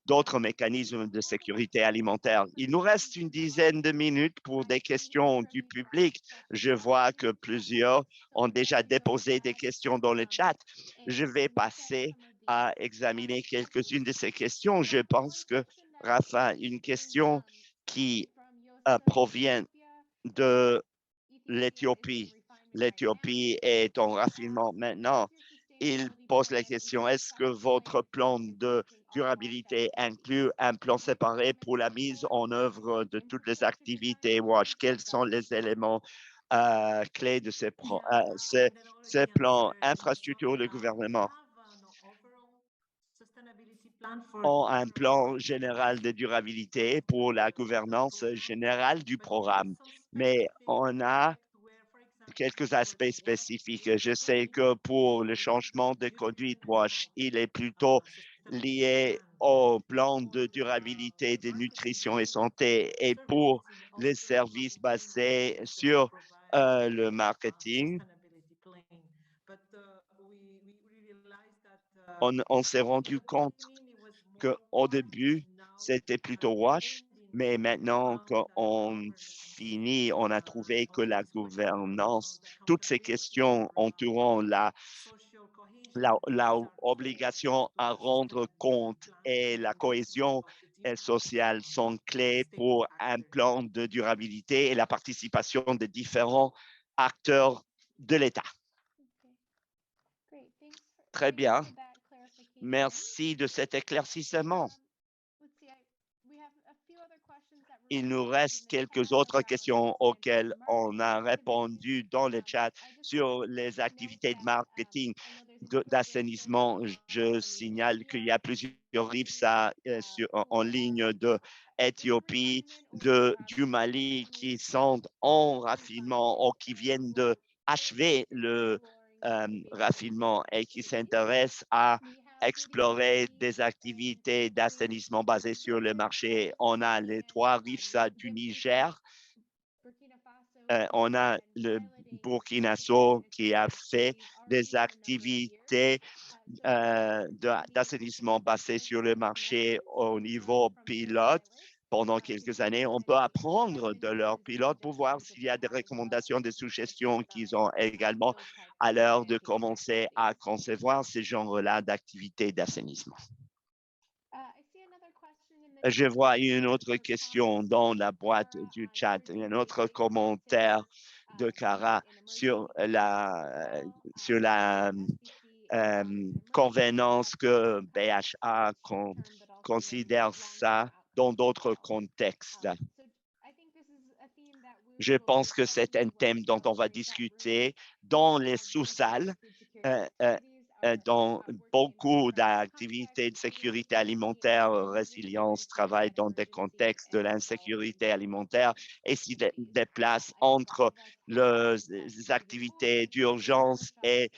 d'autres mécanismes de sécurité alimentaire. Il nous reste une dizaine de minutes pour des questions du public. Je vois que plusieurs ont déjà déposé des questions dans le chat. Je vais passer à examiner quelques-unes de ces questions. Je pense que, Rafa, une question qui provient de l'Éthiopie. L'Éthiopie est en raffinement maintenant. Il pose la question, est-ce que votre plan de durabilité inclut un plan séparé pour la mise en œuvre de toutes les activités WASH? Quels sont les éléments clés de ces plans infrastructure du gouvernement? Ont un plan général de durabilité pour la gouvernance générale du programme, mais on a quelques aspects spécifiques. Je sais que pour le changement de conduite WASH, il est plutôt lié au plan de durabilité de nutrition et santé et pour les services basés sur le marketing. On s'est rendu compte qu'au début, c'était plutôt WASH, mais maintenant qu'on finit, on a trouvé que la gouvernance, toutes ces questions entourant l'obligation à rendre compte et la cohésion sociale sont clés pour un plan de durabilité et la participation de différents acteurs de l'État. Très bien. Merci de cet éclaircissement. Il nous reste quelques autres questions auxquelles on a répondu dans le chat sur les activités de marketing. d'assainissement. Je signale qu'il y a plusieurs RIFSA en ligne de Éthiopie, du Mali qui sont en raffinement ou qui viennent de achever le raffinement et qui s'intéressent à explorer des activités d'assainissement basées sur le marché. On a les 3 RIFSA du Niger. On a le Burkina Faso qui a fait des activités d'assainissement basées sur le marché au niveau pilote. Pendant quelques années, on peut apprendre de leurs pilotes pour voir s'il y a des recommandations, des suggestions qu'ils ont également à l'heure de commencer à concevoir ce genre-là d'activités d'assainissement. Je vois une autre question dans la boîte du chat, un autre commentaire de Cara sur la convenance que BHA considère ça dans d'autres contextes. Je pense que c'est un thème dont on va discuter dans les sous-salles. Dans beaucoup d'activités de sécurité alimentaire, résilience travaille dans des contextes de l'insécurité alimentaire et s'y déplace entre les activités d'urgence et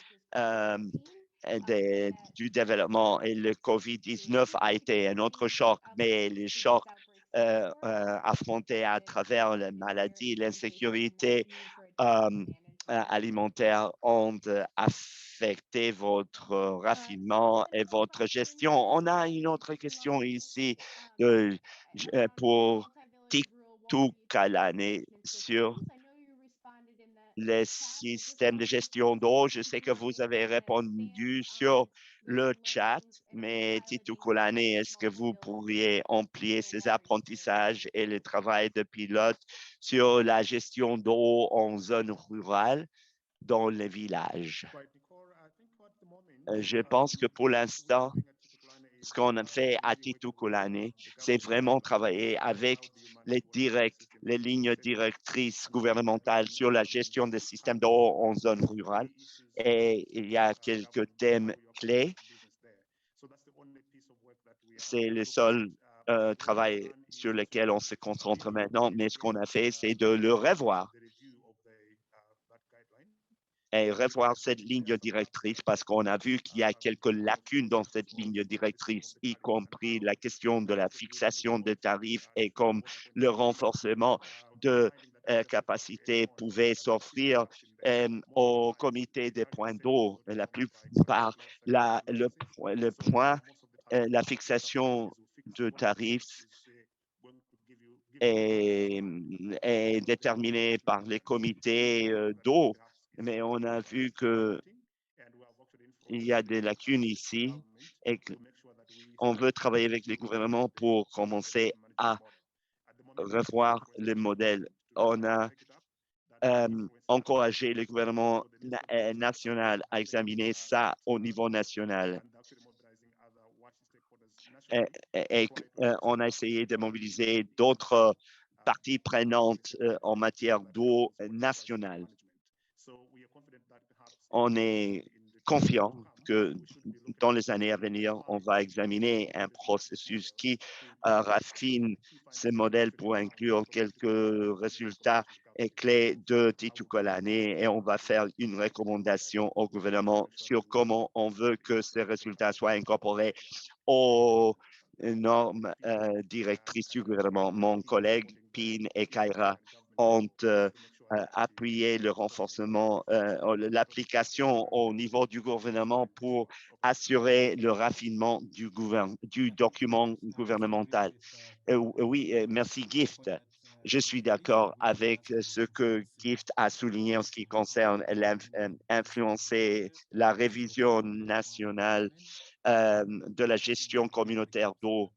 du développement. Et le COVID-19 a été un autre choc, mais les chocs affrontés à travers la maladie, l'insécurité alimentaire ont affecté votre raffinement et votre gestion. On a une autre question ici pour Titou Kalane sur les systèmes de gestion d'eau. Je sais que vous avez répondu sur le chat, mais Titou Kalane, est-ce que vous pourriez amplier ces apprentissages et le travail de pilote sur la gestion d'eau en zone rurale dans les villages? Je pense que pour l'instant, ce qu'on a fait à Titou Kalane, c'est vraiment travailler avec les lignes directrices gouvernementales sur la gestion des systèmes d'eau en zone rurale. Et il y a quelques thèmes clés. C'est le seul travail sur lequel on se concentre maintenant, mais ce qu'on a fait, c'est de le revoir. Et revoir cette ligne directrice parce qu'on a vu qu'il y a quelques lacunes dans cette ligne directrice, y compris la question de la fixation des tarifs et comme le renforcement de capacité pouvait s'offrir au comité des points d'eau. La plupart, la fixation de tarifs est déterminée par les comités d'eau. Mais on a vu qu'il y a des lacunes ici et qu'on veut travailler avec les gouvernements pour commencer à revoir les modèles. On a encouragé le gouvernement national à examiner ça au niveau national. Et on a essayé de mobiliser d'autres parties prenantes en matière d'eau nationale. On est confiant que dans les années à venir, on va examiner un processus qui raffine ce modèle pour inclure quelques résultats clés de Titou Kalane et on va faire une recommandation au gouvernement sur comment on veut que ces résultats soient incorporés aux normes directrices du gouvernement. Mon collègue Pin et Kaira ont appuyer le renforcement, l'application au niveau du gouvernement pour assurer le raffinement du document gouvernemental. Oui, merci Gift. Je suis d'accord avec ce que Gift a souligné en ce qui concerne influencer la révision nationale de la gestion communautaire d'eau,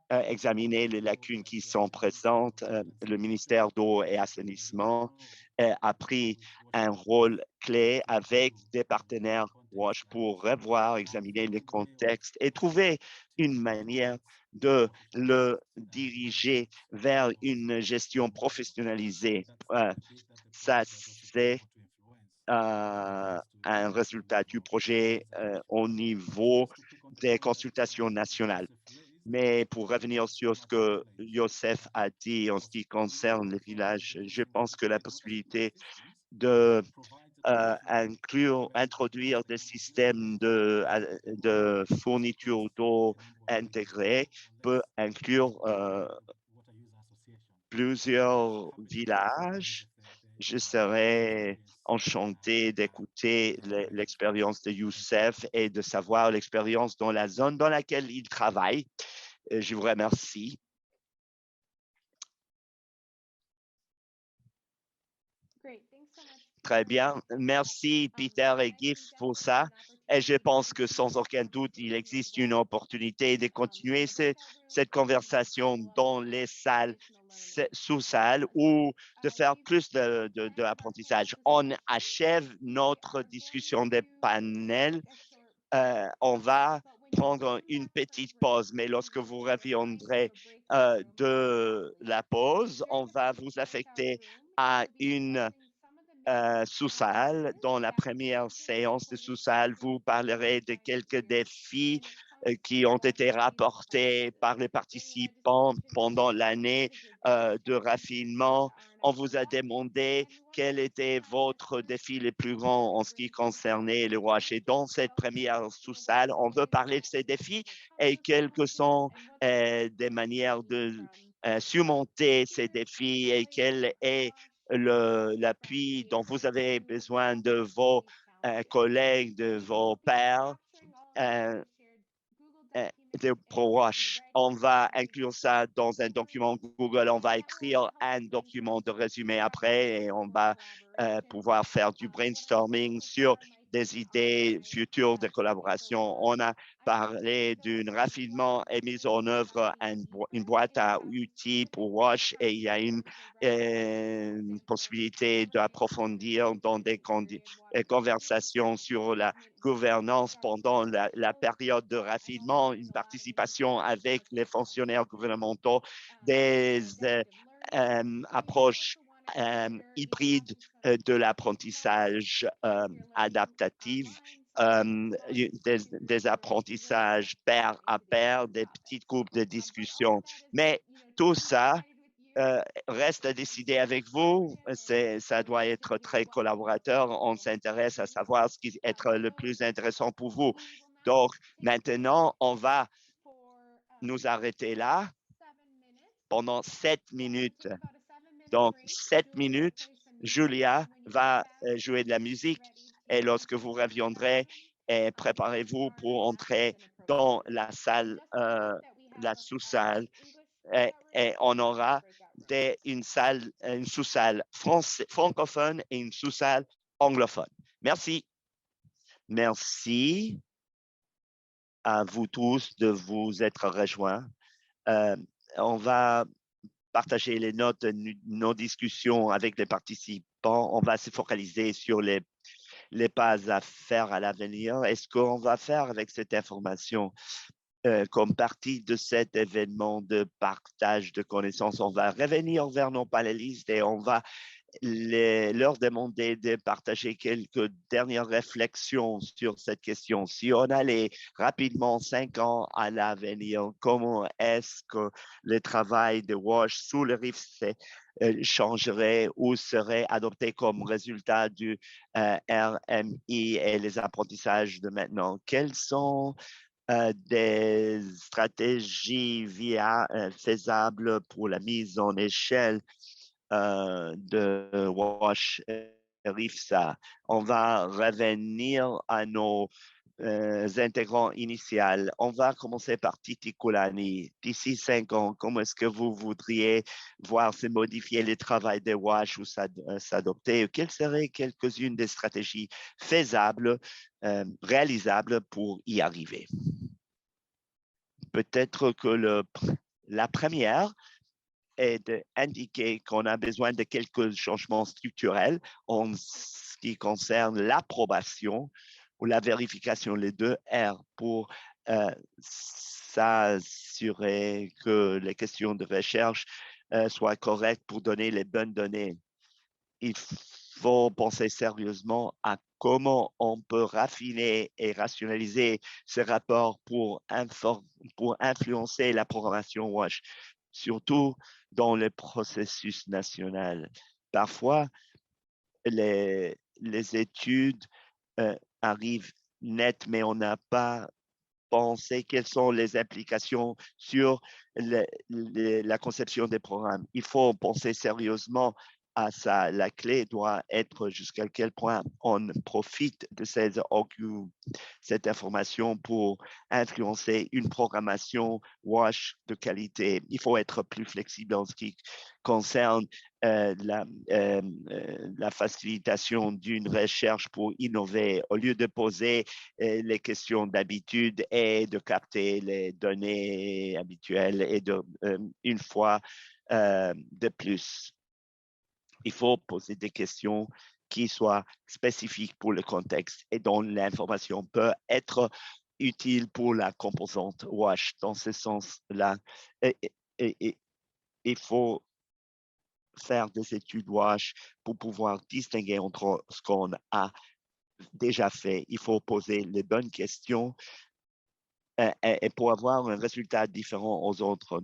examiner les lacunes qui sont présentes. Le ministère d'eau et assainissement a pris un rôle clé avec des partenaires proches pour revoir, examiner les contextes et trouver une manière de le diriger vers une gestion professionnalisée. Ça, c'est un résultat du projet au niveau des consultations nationales. Mais pour revenir sur ce que Youssef a dit en ce qui concerne les villages, je pense que la possibilité de introduire des systèmes de fourniture d'eau intégrés peut inclure plusieurs villages. Je serais enchanté d'écouter l'expérience de Youssef et de savoir l'expérience dans la zone dans laquelle il travaille. Je vous remercie. Très bien. Merci, Peter et Gif, pour ça. Et je pense que sans aucun doute, il existe une opportunité de continuer cette conversation dans les salles sous-salles ou de faire plus de apprentissage. On achève notre discussion des panels. On va prendre une petite pause, mais lorsque vous reviendrez de la pause, on va vous affecter à une sous-salle. Dans la première séance de sous-salle, vous parlerez de quelques défis qui ont été rapportés par les participants pendant l'année de raffinement. On vous a demandé quel était votre défi le plus grand en ce qui concernait le wash. Et dans cette première sous-salle, on veut parler de ces défis et quelles sont des manières de surmonter ces défis et quel est l'appui dont vous avez besoin de vos collègues, de vos pairs, de ProWash. On va inclure ça dans un document Google. On va écrire un document de résumé après et on va pouvoir faire du brainstorming sur des idées futures de collaboration. On a parlé d'un raffinement et mise en œuvre une boîte à outils pour Wash et il y a une possibilité d'approfondir dans des conversations sur la gouvernance pendant la période de raffinement, une participation avec les fonctionnaires gouvernementaux, des approches hybrides de l'apprentissage adaptatif, des apprentissages pair à pair, des petits groupes de discussion. Mais tout ça reste à décider avec vous. Ça doit être très collaborateur. On s'intéresse à savoir ce qui est être le plus intéressant pour vous. Donc, maintenant, on va nous arrêter là pendant 7 minutes. Donc, 7 minutes, Julia va jouer de la musique et lorsque vous reviendrez, préparez-vous pour entrer dans la salle, la sous-salle et on aura une sous-salle francophone et une sous-salle anglophone. Merci. Merci à vous tous de vous être rejoints. On va partager les notes de nos discussions avec les participants. On va se focaliser sur les pas à faire à l'avenir. Et ce qu'on va faire avec cette information comme partie de cet événement de partage de connaissances, on va revenir vers nos panélistes et on va leur demander de partager quelques dernières réflexions sur cette question. Si on allait rapidement 5 ans à l'avenir, comment est-ce que le travail de WASH sous le RIF changerait ou serait adopté comme résultat du RMI et les apprentissages de maintenant? Quels sont des stratégies faisables pour la mise en échelle de Wash Rifsa? On va revenir à nos intégrants initiaux. On va commencer par Titi Kulani. D'ici 5 ans, comment est-ce que vous voudriez voir se modifier le travail de WASH ou s'adopter? Quelles seraient quelques-unes des stratégies faisables, réalisables pour y arriver? Peut-être que la première est d'indiquer qu'on a besoin de quelques changements structurels en ce qui concerne l'approbation ou la vérification, les 2 R, pour s'assurer que les questions de recherche soient correctes pour donner les bonnes données. Il faut penser sérieusement à comment on peut raffiner et rationaliser ces rapports pour influencer la programmation WASH, surtout dans le processus national. Parfois, les études arrivent nettes, mais on n'a pas pensé quelles sont les implications sur la conception des programmes. Il faut penser sérieusement à ça. La clé doit être jusqu'à quel point on profite de cette information pour influencer une programmation WASH de qualité. Il faut être plus flexible en ce qui concerne la facilitation d'une recherche pour innover. Au lieu de poser les questions d'habitude et de capter les données habituelles et une fois de plus. Il faut poser des questions qui soient spécifiques pour le contexte et dont l'information peut être utile pour la composante WASH. Dans ce sens-là, il faut faire des études WASH pour pouvoir distinguer entre ce qu'on a déjà fait. Il faut poser les bonnes questions et pour avoir un résultat différent aux autres.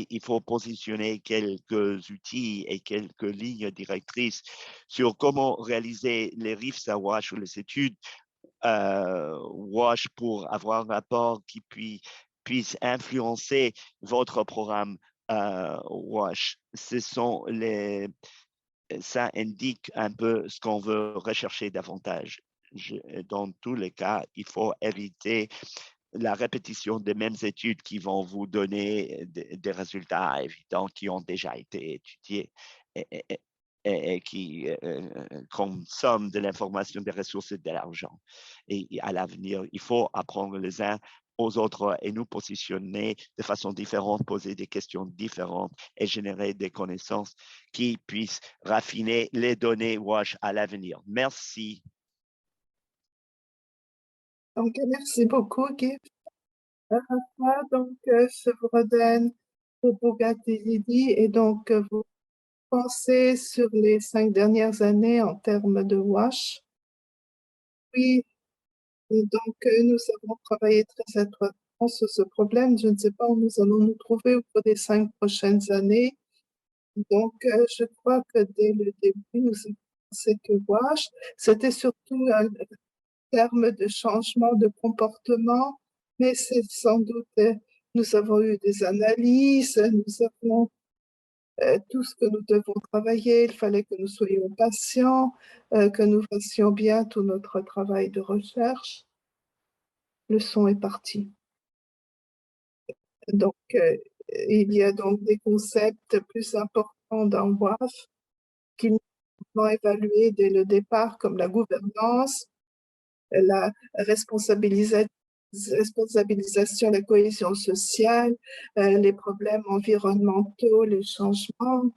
Il faut positionner quelques outils et quelques lignes directrices sur comment réaliser les RIFs à WASH ou les études WASH pour avoir un rapport qui puisse influencer votre programme WASH. Ça indique un peu ce qu'on veut rechercher davantage. Dans tous les cas, il faut éviter la répétition des mêmes études qui vont vous donner des résultats évidents qui ont déjà été étudiés et qui consomment de l'information, des ressources et de l'argent. Et à l'avenir, il faut apprendre les uns aux autres et nous positionner de façon différente, poser des questions différentes et générer des connaissances qui puissent raffiner les données WASH à l'avenir. Merci. Donc, merci beaucoup, Guy. Rafa, donc, je vous redonne pour Bogatidi et donc, vous pensez sur les 5 dernières années en termes de WASH. Oui, et donc, nous avons travaillé très étroitement sur ce problème. Je ne sais pas où nous allons nous trouver au cours des 5 prochaines années. Donc, je crois que dès le début, nous avons pensé que WASH, c'était surtout un terme de changement de comportement, mais c'est sans doute, nous avons eu des analyses, nous avons tout ce que nous devons travailler, il fallait que nous soyons patients, que nous fassions bien tout notre travail de recherche. Le son est parti. Donc, il y a donc des concepts plus importants dans WAF qui nous ont évalués dès le départ, comme la gouvernance, la responsabilisation, la cohésion sociale, les problèmes environnementaux, les changements,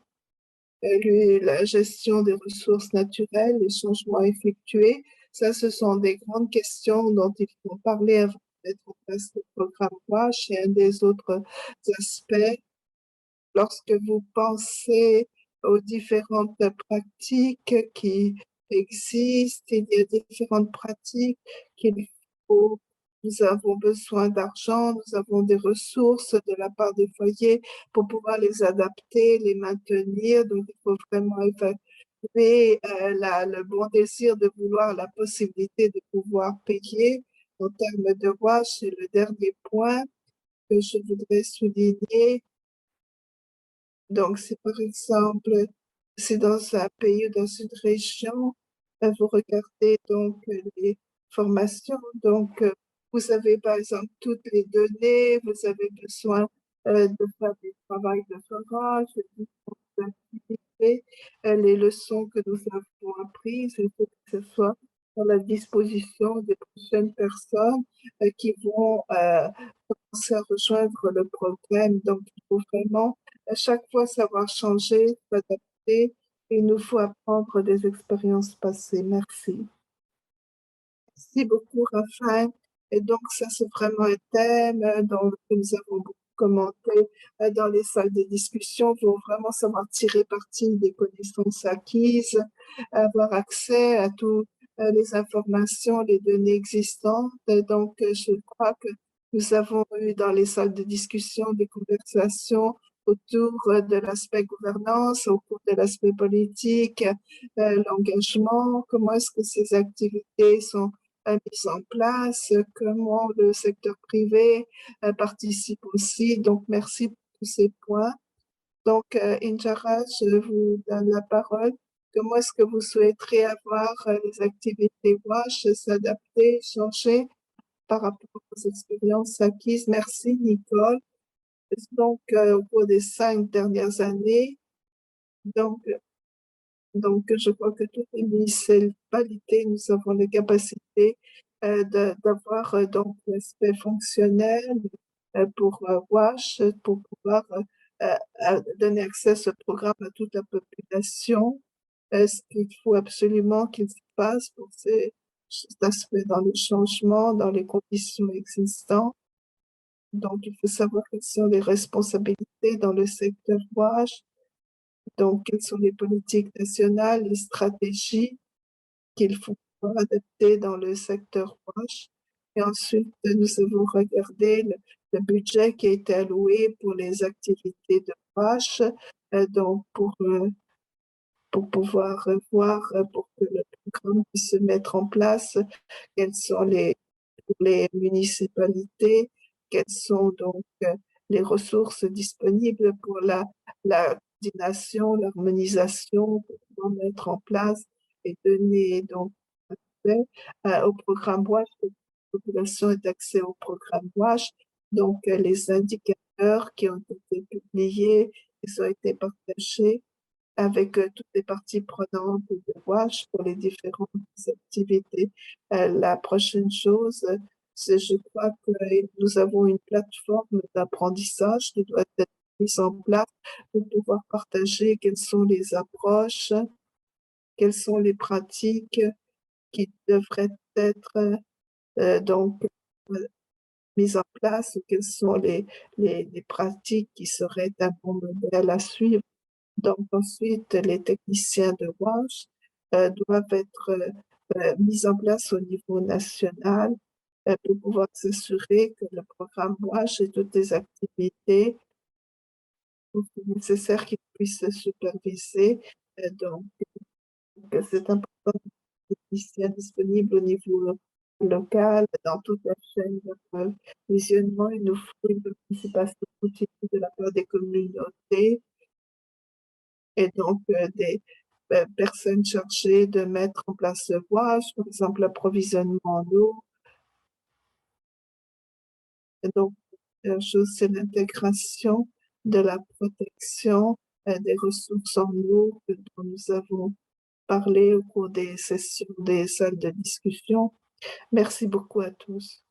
la gestion des ressources naturelles, les changements effectués. Ça, ce sont des grandes questions dont il faut parler avant de mettre en place le programme WASH. Et un des autres aspects, lorsque vous pensez aux différentes pratiques qui existent, il y a différentes pratiques qu'il faut. Nous avons besoin d'argent, nous avons des ressources de la part des foyers pour pouvoir les adapter, les maintenir. Donc, il faut vraiment évaluer le bon désir de vouloir la possibilité de pouvoir payer. En termes de WASH, c'est le dernier point que je voudrais souligner. Donc, c'est par exemple, c'est dans un pays ou dans une région, vous regardez donc les formations. Donc, vous avez par exemple toutes les données, vous avez besoin de faire du travail de forage, de différentes activités, les leçons que nous avons apprises, il faut que ce soit à la disposition des prochaines personnes qui vont commencer à rejoindre le programme. Donc, il faut vraiment à chaque fois savoir changer, s'adapter. Il nous faut apprendre des expériences passées. Merci. Merci beaucoup, Raphaël. Et donc, ça, c'est vraiment un thème dont nous avons beaucoup commenter dans les salles de discussion vont vraiment savoir tirer parti des connaissances acquises, avoir accès à toutes les informations, les données existantes. Donc, je crois que nous avons eu dans les salles de discussion des conversations autour de l'aspect gouvernance, au cours de l'aspect politique, l'engagement, comment est-ce que ces activités sont mises en place, comment le secteur privé participe aussi. Donc, merci pour tous ces points. Donc, Injara, je vous donne la parole. Comment est-ce que vous souhaiterez avoir les activités WASH s'adapter, changer par rapport aux expériences acquises? Merci, Nicole. Donc, au cours des 5 dernières années, donc, je crois que toutes les municipalités, nous avons les capacités d'avoir donc l'aspect fonctionnel pour WASH, pour pouvoir donner accès à ce programme à toute la population. Ce qu'il faut absolument qu'il se passe pour cet aspect dans le changement, dans les conditions existantes. Donc, il faut savoir quelles sont les responsabilités dans le secteur WASH. Donc, quelles sont les politiques nationales, les stratégies qu'il faut adapter dans le secteur WASH. Et ensuite, nous avons regardé le budget qui a été alloué pour les activités de WASH, donc pour pouvoir voir, pour que le programme puisse se mettre en place, quelles sont les municipalités, quelles sont donc les ressources disponibles pour la coordination, l'harmonisation, pour pouvoir mettre en place et donner donc accès au programme WASH. La population ait accès au programme WASH. Donc, les indicateurs qui ont été publiés, qui ont été partagés avec toutes les parties prenantes de WASH pour les différentes activités. La prochaine chose, c'est je crois que nous avons une plateforme d'apprentissage qui doit être mise en place pour pouvoir partager quelles sont les approches, quelles sont les pratiques qui devraient être donc mises en place, ou quelles sont les pratiques qui seraient un bon modèle à suivre. Donc ensuite, les techniciens de WASH doivent être mis en place au niveau national pour pouvoir s'assurer que le programme WASH et toutes les activités nécessaires qu'ils puissent superviser. Donc, c'est important que les techniciens disponibles au niveau local, dans toute la chaîne de visionnement. Il nous faut une participation continue de la part des communautés et donc des personnes chargées de mettre en place le WASH, par exemple l'approvisionnement en eau. Et donc, la chose, c'est l'intégration de la protection des ressources en eau dont nous avons parlé au cours des sessions des salles de discussion. Merci beaucoup à tous.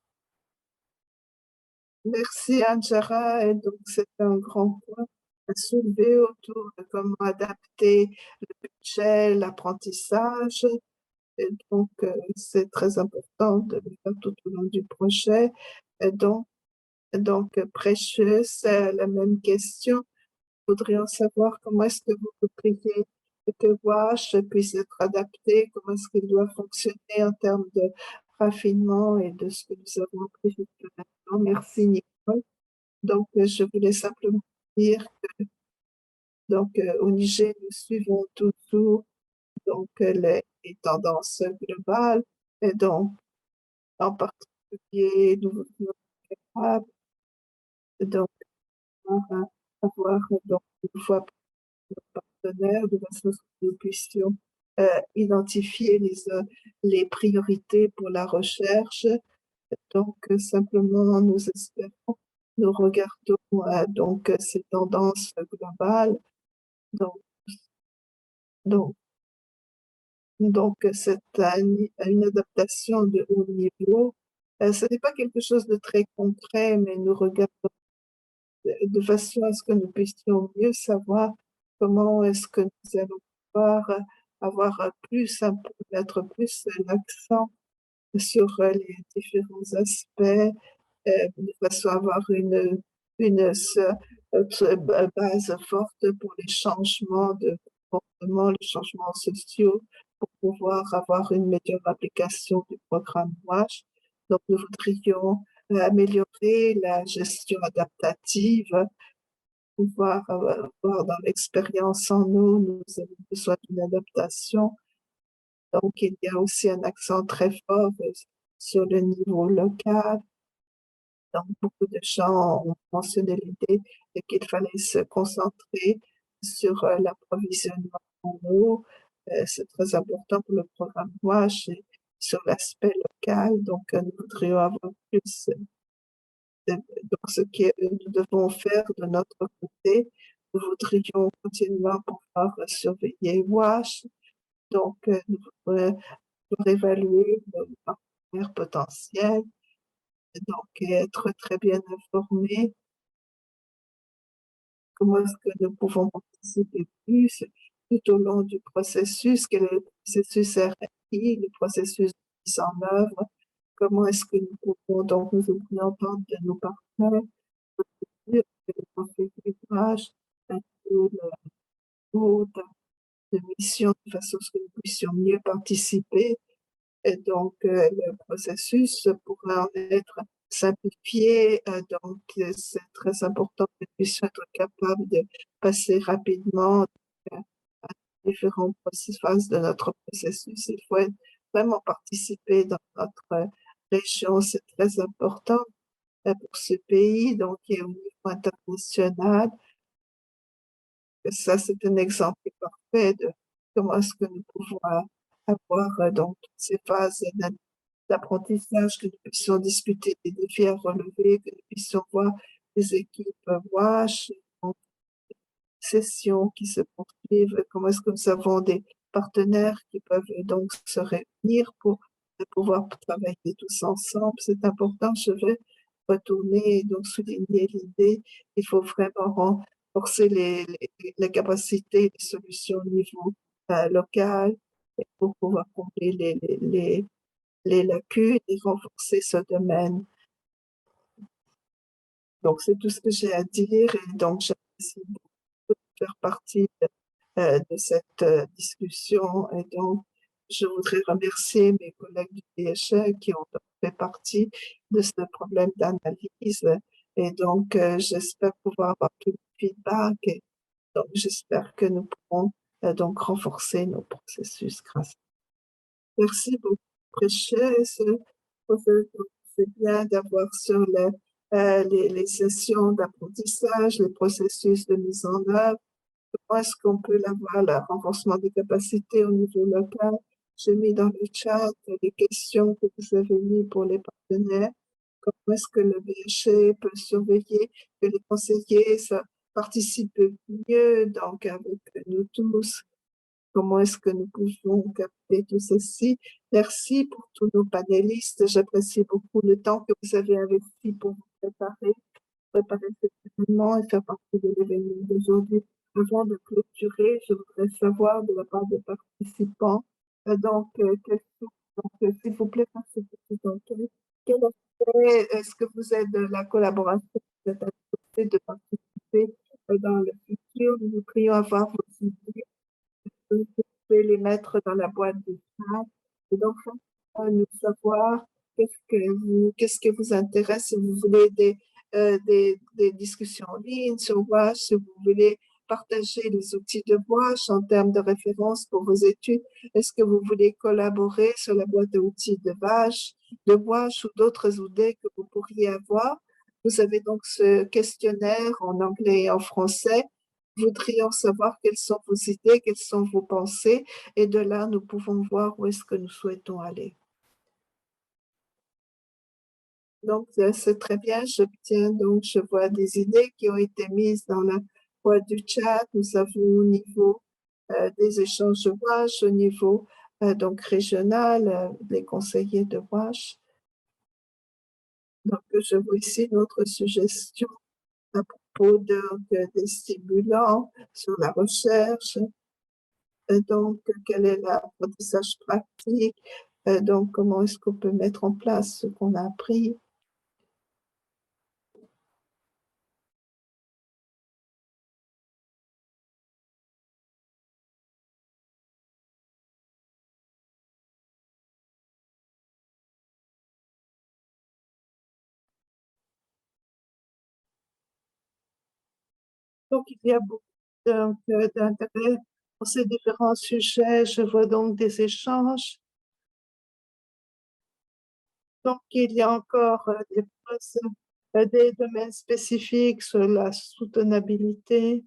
Merci Anjara, et donc c'est un grand point à soulever autour de comment adapter le budget, l'apprentissage. Et donc, c'est très important de le faire tout au long du projet. Et donc précieux, c'est la même question. Nous voudrions savoir comment est-ce que vous voudriez que WASH puisse être adapté, comment est-ce qu'il doit fonctionner en termes de raffinement et de ce que nous avons appris jusqu'à maintenant. Merci Nicole. Donc, je voulais simplement dire que au Niger, nous suivons toujours donc les tendances globales et donc en particulier nous voudrions être capables donc avoir donc une fois partenaires de façon à ce que nous puissions identifier les priorités pour la recherche. Donc simplement nous espérons, nous regardons donc ces tendances globales. Donc c'est une adaptation de haut niveau. Ce n'est pas quelque chose de très concret, mais nous regardons de façon à ce que nous puissions mieux savoir comment est-ce que nous allons pouvoir avoir mettre plus l'accent sur les différents aspects, de façon à avoir une une base forte pour les changements de comportement, les changements sociaux, pour pouvoir avoir une meilleure application du programme WASH. Donc, nous voudrions améliorer la gestion adaptative, pouvoir avoir dans l'expérience en nous avons besoin d'une adaptation. Donc, il y a aussi un accent très fort sur le niveau local. Donc, beaucoup de gens ont mentionné l'idée qu'il fallait se concentrer sur l'approvisionnement en eau. C'est très important pour le programme WASH et sur l'aspect local. Donc, nous voudrions avoir plus. Donc, ce que nous devons faire de notre côté, nous voudrions continuellement pouvoir surveiller WASH. Donc, nous voudrions évaluer nos partenaires potentiels, donc être très bien informés. Comment est-ce que nous pouvons participer plus tout au long du processus? Quel est le processus RFI, le processus de mise en œuvre? Comment est-ce que nous pouvons donc nous ouvrir entendre de nos partenaires, dire que le conseil d'équipage inclut le taux de mission de façon à ce que nous puissions mieux participer. Et donc, le processus pourrait en être simplifié. Donc, c'est très important que nous puissions être capables de passer rapidement à différentes phases de notre processus. Il faut vraiment participer dans notre région. C'est très important pour ce pays, donc, et au niveau international. Ça, c'est un exemple parfait de comment est-ce que nous pouvons avoir donc toutes ces phases d'apprentissage, que nous puissions discuter des défis à relever, que nous puissions voir les équipes WASH, donc, sessions qui se poursuivent, comment est-ce que nous avons des partenaires qui peuvent donc se réunir pour pouvoir travailler tous ensemble. C'est important, je vais retourner et donc souligner l'idée qu'il faut vraiment renforcer les capacités, les solutions au niveau local et pour pouvoir combler les lacunes et renforcer ce domaine. Donc, c'est tout ce que j'ai à dire et donc j'apprécie beaucoup de faire partie de cette discussion et donc je voudrais remercier mes collègues du PHE qui ont fait partie de ce problème d'analyse et donc j'espère pouvoir avoir tout le feedback et donc j'espère que nous pourrons donc renforcer nos processus grâce. Merci beaucoup, Précieuse. C'est bien d'avoir sur les sessions d'apprentissage, les processus de mise en œuvre. Comment est-ce qu'on peut avoir le renforcement des capacités au niveau local? J'ai mis dans le chat les questions que vous avez mises pour les partenaires. Comment est-ce que le BHE peut surveiller que les conseillers participent mieux donc avec nous tous? Comment est-ce que nous pouvons capter tout ceci? Merci pour tous nos panélistes. J'apprécie beaucoup le temps que vous avez investi pour vous préparer cet événement et faire partie de l'événement d'aujourd'hui. Avant de clôturer, je voudrais savoir de la part des participants, s'il vous plaît, merci de vous présenter. Quel aspect est-ce que vous êtes de la collaboration, vous êtes intéressé de participer dans le futur? Nous voudrions avoir vos idées. Vous pouvez les mettre dans la boîte de chat. Et donc, nous savoir qu'est-ce que vous intéresse, si vous voulez des discussions en ligne sur WASH, si vous voulez partager les outils de WASH en termes de référence pour vos études. Est-ce que vous voulez collaborer sur la boîte d'outils de WASH ou d'autres outils que vous pourriez avoir? Vous avez donc ce questionnaire en anglais et en français. Voudrions savoir quelles sont vos idées, quelles sont vos pensées, et de là, nous pouvons voir où est-ce que nous souhaitons aller. Donc, c'est très bien, je vois des idées qui ont été mises dans la boîte du chat. Nous avons au niveau des échanges de WASH, au niveau donc régional, les conseillers de WASH. Donc, je vois ici notre suggestion à propos des stimulants sur la recherche. Donc, quel est l'apprentissage pratique? Donc, comment est-ce qu'on peut mettre en place ce qu'on a appris? Donc, il y a beaucoup d'intérêt pour ces différents sujets. Je vois donc des échanges. Donc, il y a encore des domaines spécifiques sur la soutenabilité.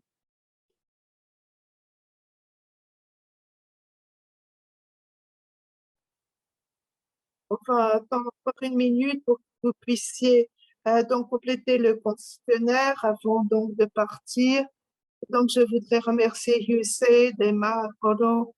On va attendre encore une minute pour que vous puissiez donc compléter le questionnaire avant donc de partir. Donc, je voudrais remercier Youssef, Emma, Roland,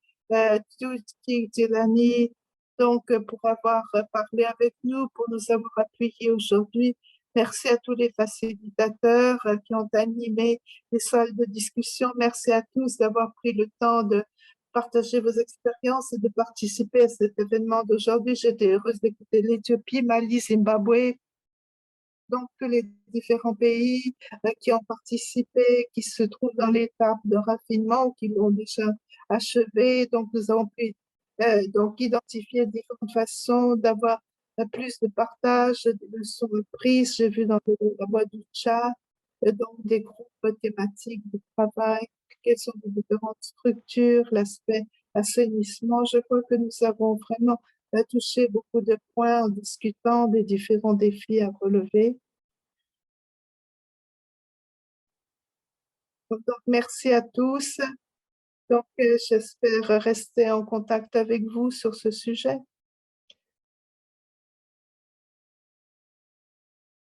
Tuti, Dilani, donc pour avoir parlé avec nous, pour nous avoir appuyés aujourd'hui. Merci à tous les facilitateurs qui ont animé les salles de discussion. Merci à tous d'avoir pris le temps de partager vos expériences et de participer à cet événement d'aujourd'hui. J'étais heureuse d'écouter l'Éthiopie, Mali, Zimbabwe, donc tous les différents pays qui ont participé, qui se trouvent dans l'étape de raffinement ou qui l'ont déjà achevé. Donc, nous avons pu donc identifier différentes façons d'avoir plus de partage, de leçons prises. J'ai vu dans la boîte du chat donc des groupes thématiques de travail, quelles sont les différentes structures, l'aspect assainissement. Je crois que nous avons vraiment touché beaucoup de points en discutant des différents défis à relever. Donc, merci à tous. Donc, j'espère rester en contact avec vous sur ce sujet.